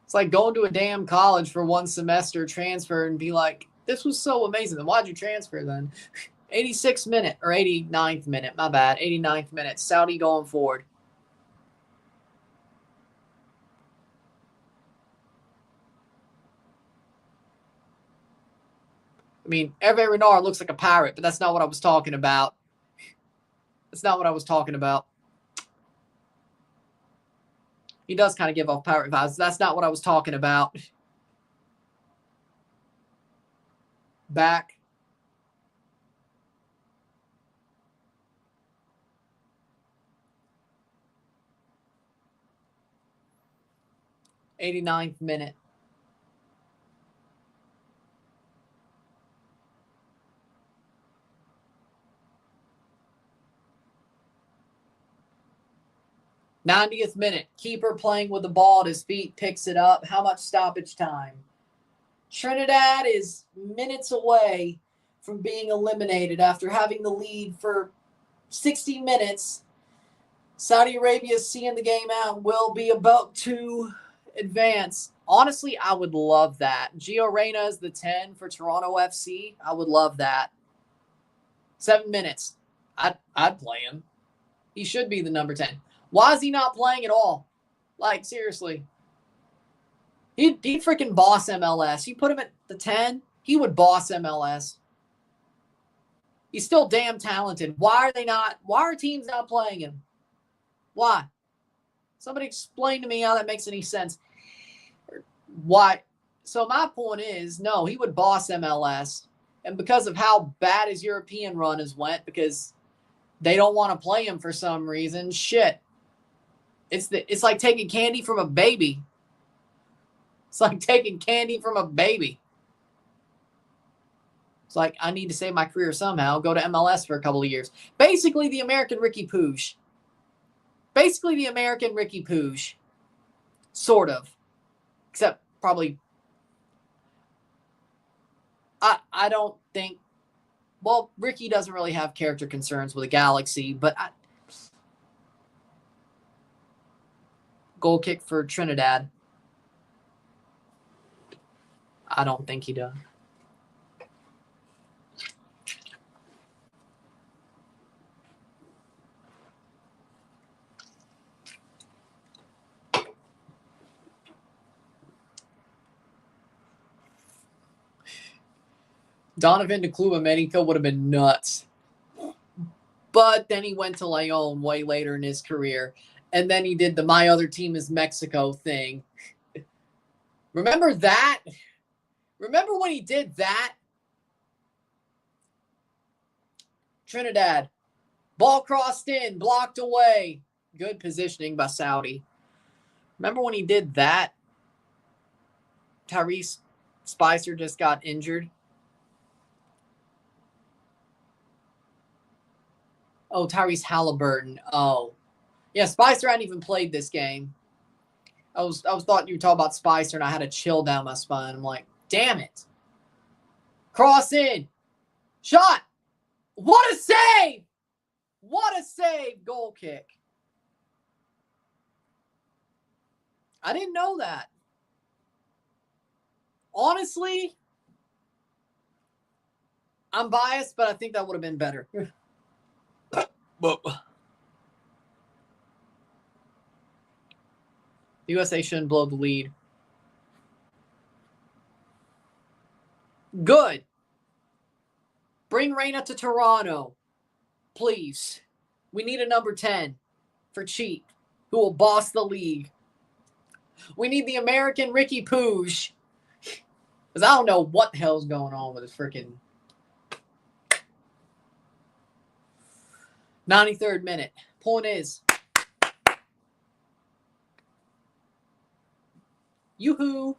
A: it's like going to a damn college for 1 semester, transfer, and be like, this was so amazing. Then why'd you transfer then? 86th minute, or 89th minute, my bad. 89th minute, Saudi going forward. I mean, Hervé Renard looks like a pirate, but that's not what I was talking about. That's not what I was talking about. He does kind of give off pirate vibes. That's not what I was talking about. Back. '89th minute. '90th minute. Keeper playing with the ball at his feet, picks it up. How much stoppage time? Trinidad is minutes away from being eliminated after having the lead for 60 minutes. Saudi Arabia, seeing the game out, will be about to advance. Honestly, I would love that. Gio Reyna is the 10 for Toronto FC. I would love that. 7 minutes. I'd play him. He should be the number 10. Why is he not playing at all? Like, seriously. He'd freaking boss MLS. You put him at the 10, he would boss MLS. He's still damn talented. Why are teams not playing him? Why? Somebody explain to me how that makes any sense. Why? So my point is, no, he would boss MLS. And because of how bad his European run has went, because they don't want to play him for some reason, shit. It's like taking candy from a baby. It's like taking candy from a baby. It's like, I need to save my career somehow, go to MLS for a couple of years. Basically, the American Ricky Puig. Sort of. Except probably, I don't think, well, Ricky doesn't really have character concerns with the Galaxy, but goal kick for Trinidad. I don't think he does. Donovan DeClue and Medinfield would have been nuts. But then he went to Leon way later in his career. And then he did the my other team is Mexico thing. Remember that? Remember when he did that? Trinidad. Ball crossed in, blocked away. Good positioning by Saudi. Remember when he did that? Tyrese Spicer just got injured. Oh, Tyrese Halliburton. Oh. Yeah, Spicer hadn't even played this game. I was thought you were talking about Spicer, and I had a chill down my spine. I'm like, damn it. Cross in. Shot. What a save! What a save. Goal kick. I didn't know that. Honestly, I'm biased, but I think that would have been better. The USA shouldn't blow the lead. Good. Bring Reyna to Toronto. Please. We need a number 10 for cheap who will boss the league. We need the American Ricky Puig. Because I don't know what the hell's going on with his freaking 93rd minute. Point is, yoo-hoo.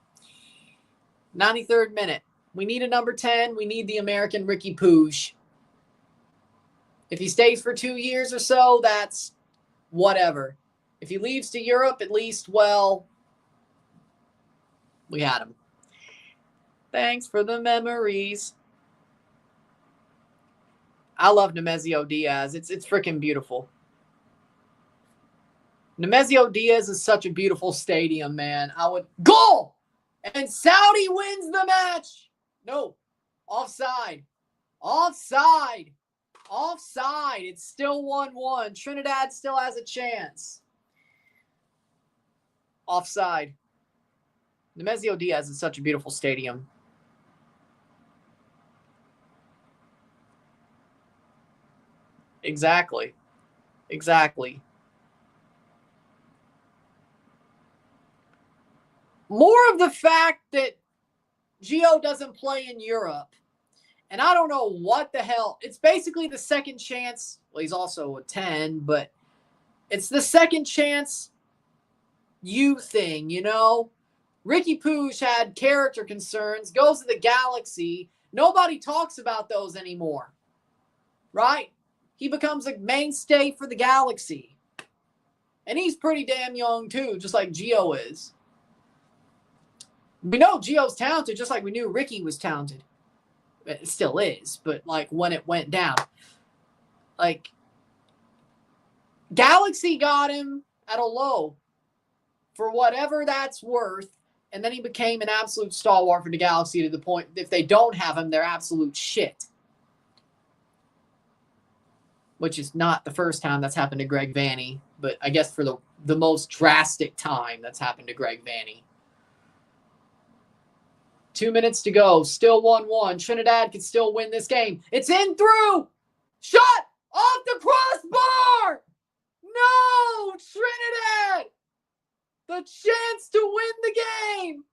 A: 93rd minute. We need a number 10. We need the American Ricky Puig. If he stays for 2 years or so, that's whatever. If he leaves to Europe, at least, well, we had him. Thanks for the memories. I love Nemesio Diaz. It's freaking beautiful. Nemesio Diaz is such a beautiful stadium, man. Goal! And Saudi wins the match. No. Offside. Offside. Offside. It's still 1-1. Trinidad still has a chance. Offside. Nemesio Diaz is such a beautiful stadium. Exactly. Exactly. More of the fact that Gio doesn't play in Europe. And I don't know what the hell. It's basically the second chance. Well, he's also a 10, but it's the second chance you thing, you know? Ricky Puig had character concerns, goes to the Galaxy. Nobody talks about those anymore. Right? He becomes a mainstay for the Galaxy. And he's pretty damn young too, just like Gio is. We know Gio's talented, just like we knew Ricky was talented. It still is, but like when it went down. Like, Galaxy got him at a low for whatever that's worth, and then he became an absolute stalwart for the Galaxy to the point if they don't have him, they're absolute shit. Which is not the first time that's happened to Greg Vanney, but I guess for the most drastic time that's happened to Greg Vanney. 2 minutes to go. Still 1-1. Trinidad can still win this game. It's in through. Shot off the crossbar. No, Trinidad. The chance to win the game.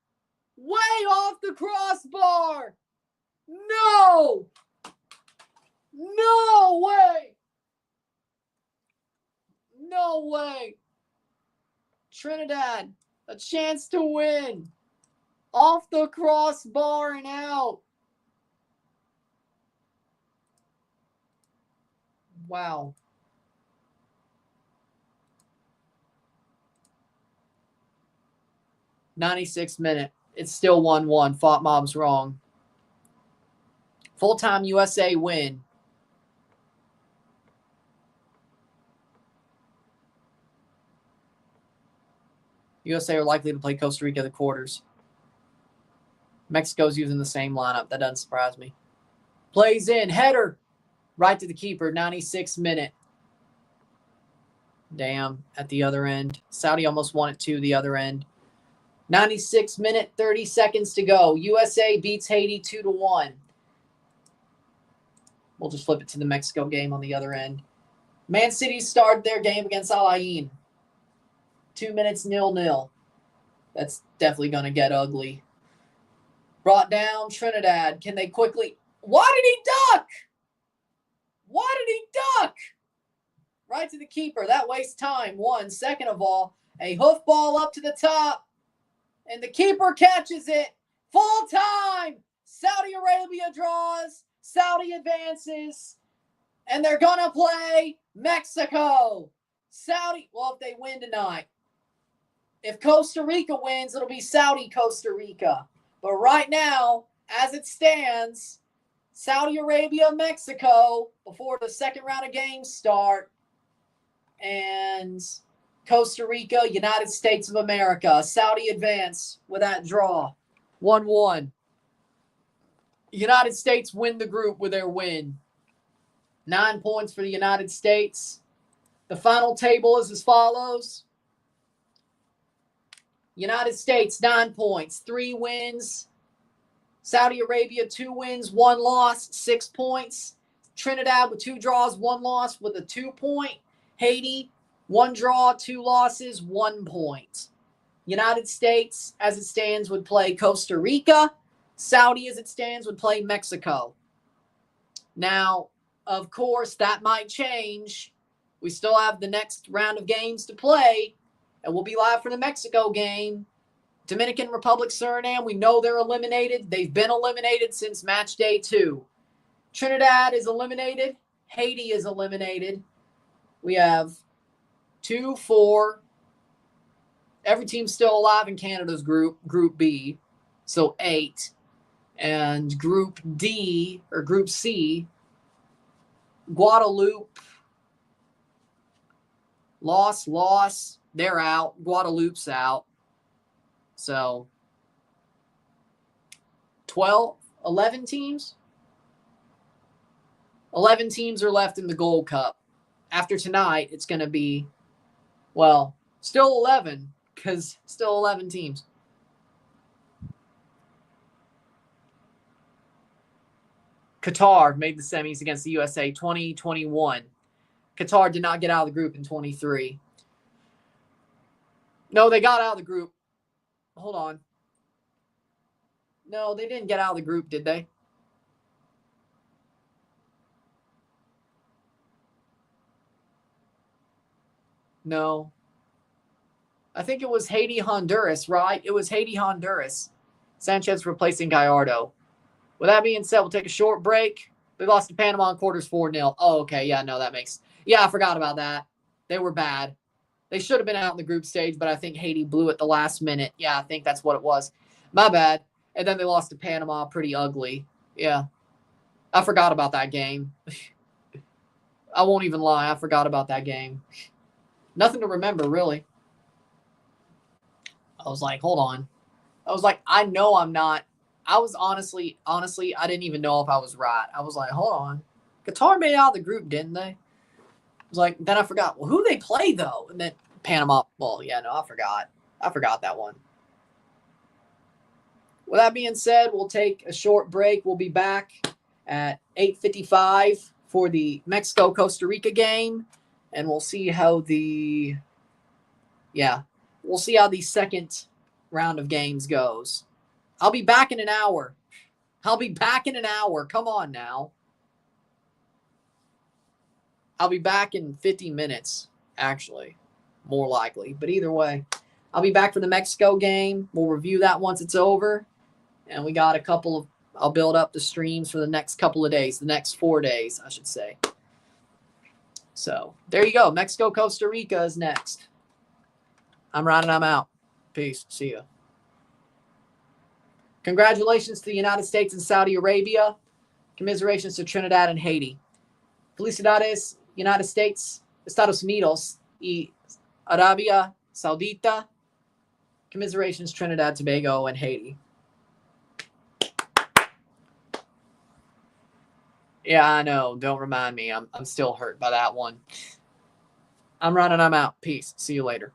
A: Way off the crossbar. No. No way. No way. Trinidad, a chance to win. Off the crossbar and out. Wow. '96th minute. It's still 1-1. Fought Mob's wrong. Full-time USA win. USA are likely to play Costa Rica in the quarters. Mexico's using the same lineup. That doesn't surprise me. Plays in. Header. Right to the keeper. 96th minute. Damn. At the other end. Saudi almost won it too, the other end. 96th minute. 30 seconds to go. USA beats Haiti 2-1. We'll just flip it to the Mexico game on the other end. Man City started their game against Al Ain. 2 minutes 0-0. That's definitely going to get ugly. Brought down Trinidad. Can they quickly... Why did he duck? Why did he duck? Right to the keeper. That wastes time. One. Second of all, a hoof ball up to the top. And the keeper catches it. Full time. Saudi Arabia draws. Saudi advances. And they're going to play Mexico. Saudi... Well, if they win tonight. If Costa Rica wins, it'll be Saudi-Costa Rica. But right now, as it stands, Saudi Arabia, Mexico, before the second round of games start, and Costa Rica, United States of America. Saudi advance with that draw. 1-1. United States win the group with their win. 9 points for the United States. The final table is as follows. United States, 9 points, 3 wins. Saudi Arabia, 2 wins, 1 loss, 6 points. Trinidad with 2 draws, 1 loss with a 2 point. Haiti, 1 draw, 2 losses, 1 point. United States, as it stands, would play Costa Rica. Saudi, as it stands, would play Mexico. Now, of course, that might change. We still have the next round of games to play. And we'll be live for the Mexico game. Dominican Republic, Suriname, we know they're eliminated. They've been eliminated since match day 2. Trinidad is eliminated. Haiti is eliminated. We have 2, 4. Every team's still alive in Canada's group, Group B. So 8. And Group D, or Group C, Guadeloupe. Loss. They're out. Guadeloupe's out. So 11 teams? 11 teams are left in the Gold Cup. After tonight, it's going to be, well, still 11, because still 11 teams. Qatar made the semis against the USA 2021. Qatar did not get out of the group in 23. No, they got out of the group. Hold on. No, they didn't get out of the group, did they? No. I think it was Haiti-Honduras, right? It was Haiti-Honduras. Sanchez replacing Gallardo. With that being said, we'll take a short break. They lost to Panama in quarters 4-0. Oh, okay. Yeah, no, that makes... Yeah, I forgot about that. They were bad. They should have been out in the group stage, but I think Haiti blew it the last minute. Yeah, I think that's what it was. My bad. And then they lost to Panama pretty ugly. Yeah. I forgot about that game. I won't even lie. I forgot about that game. Nothing to remember, really. I was like, hold on. I was like, I know I'm not. I was honestly, I didn't even know if I was right. I was like, hold on. Qatar made out of the group, didn't they? I was like, then I forgot. Well, who they play, though? And then Panama. Well, yeah, no, I forgot. I forgot that one. with that being said, we'll take a short break. We'll be back at 8:55 for the Mexico-Costa Rica game, and we'll see how the second round of games goes. I'll be back in an hour. Come on now. I'll be back in 50 minutes, actually, more likely. But either way, I'll be back for the Mexico game. We'll review that once it's over. And we got I'll build up the streams for the next couple of days, the next 4 days, I should say. So there you go. Mexico, Costa Rica is next. I'm Ryan and I'm out. Peace. See ya. Congratulations to the United States and Saudi Arabia. Commiserations to Trinidad and Haiti. Felicidades, United States, Estados Unidos y Arabia Saudita. Commiserations, Trinidad, Tobago, and Haiti. Yeah, I know. Don't remind me. I'm still hurt by that one. I'm running. I'm out. Peace. See you later.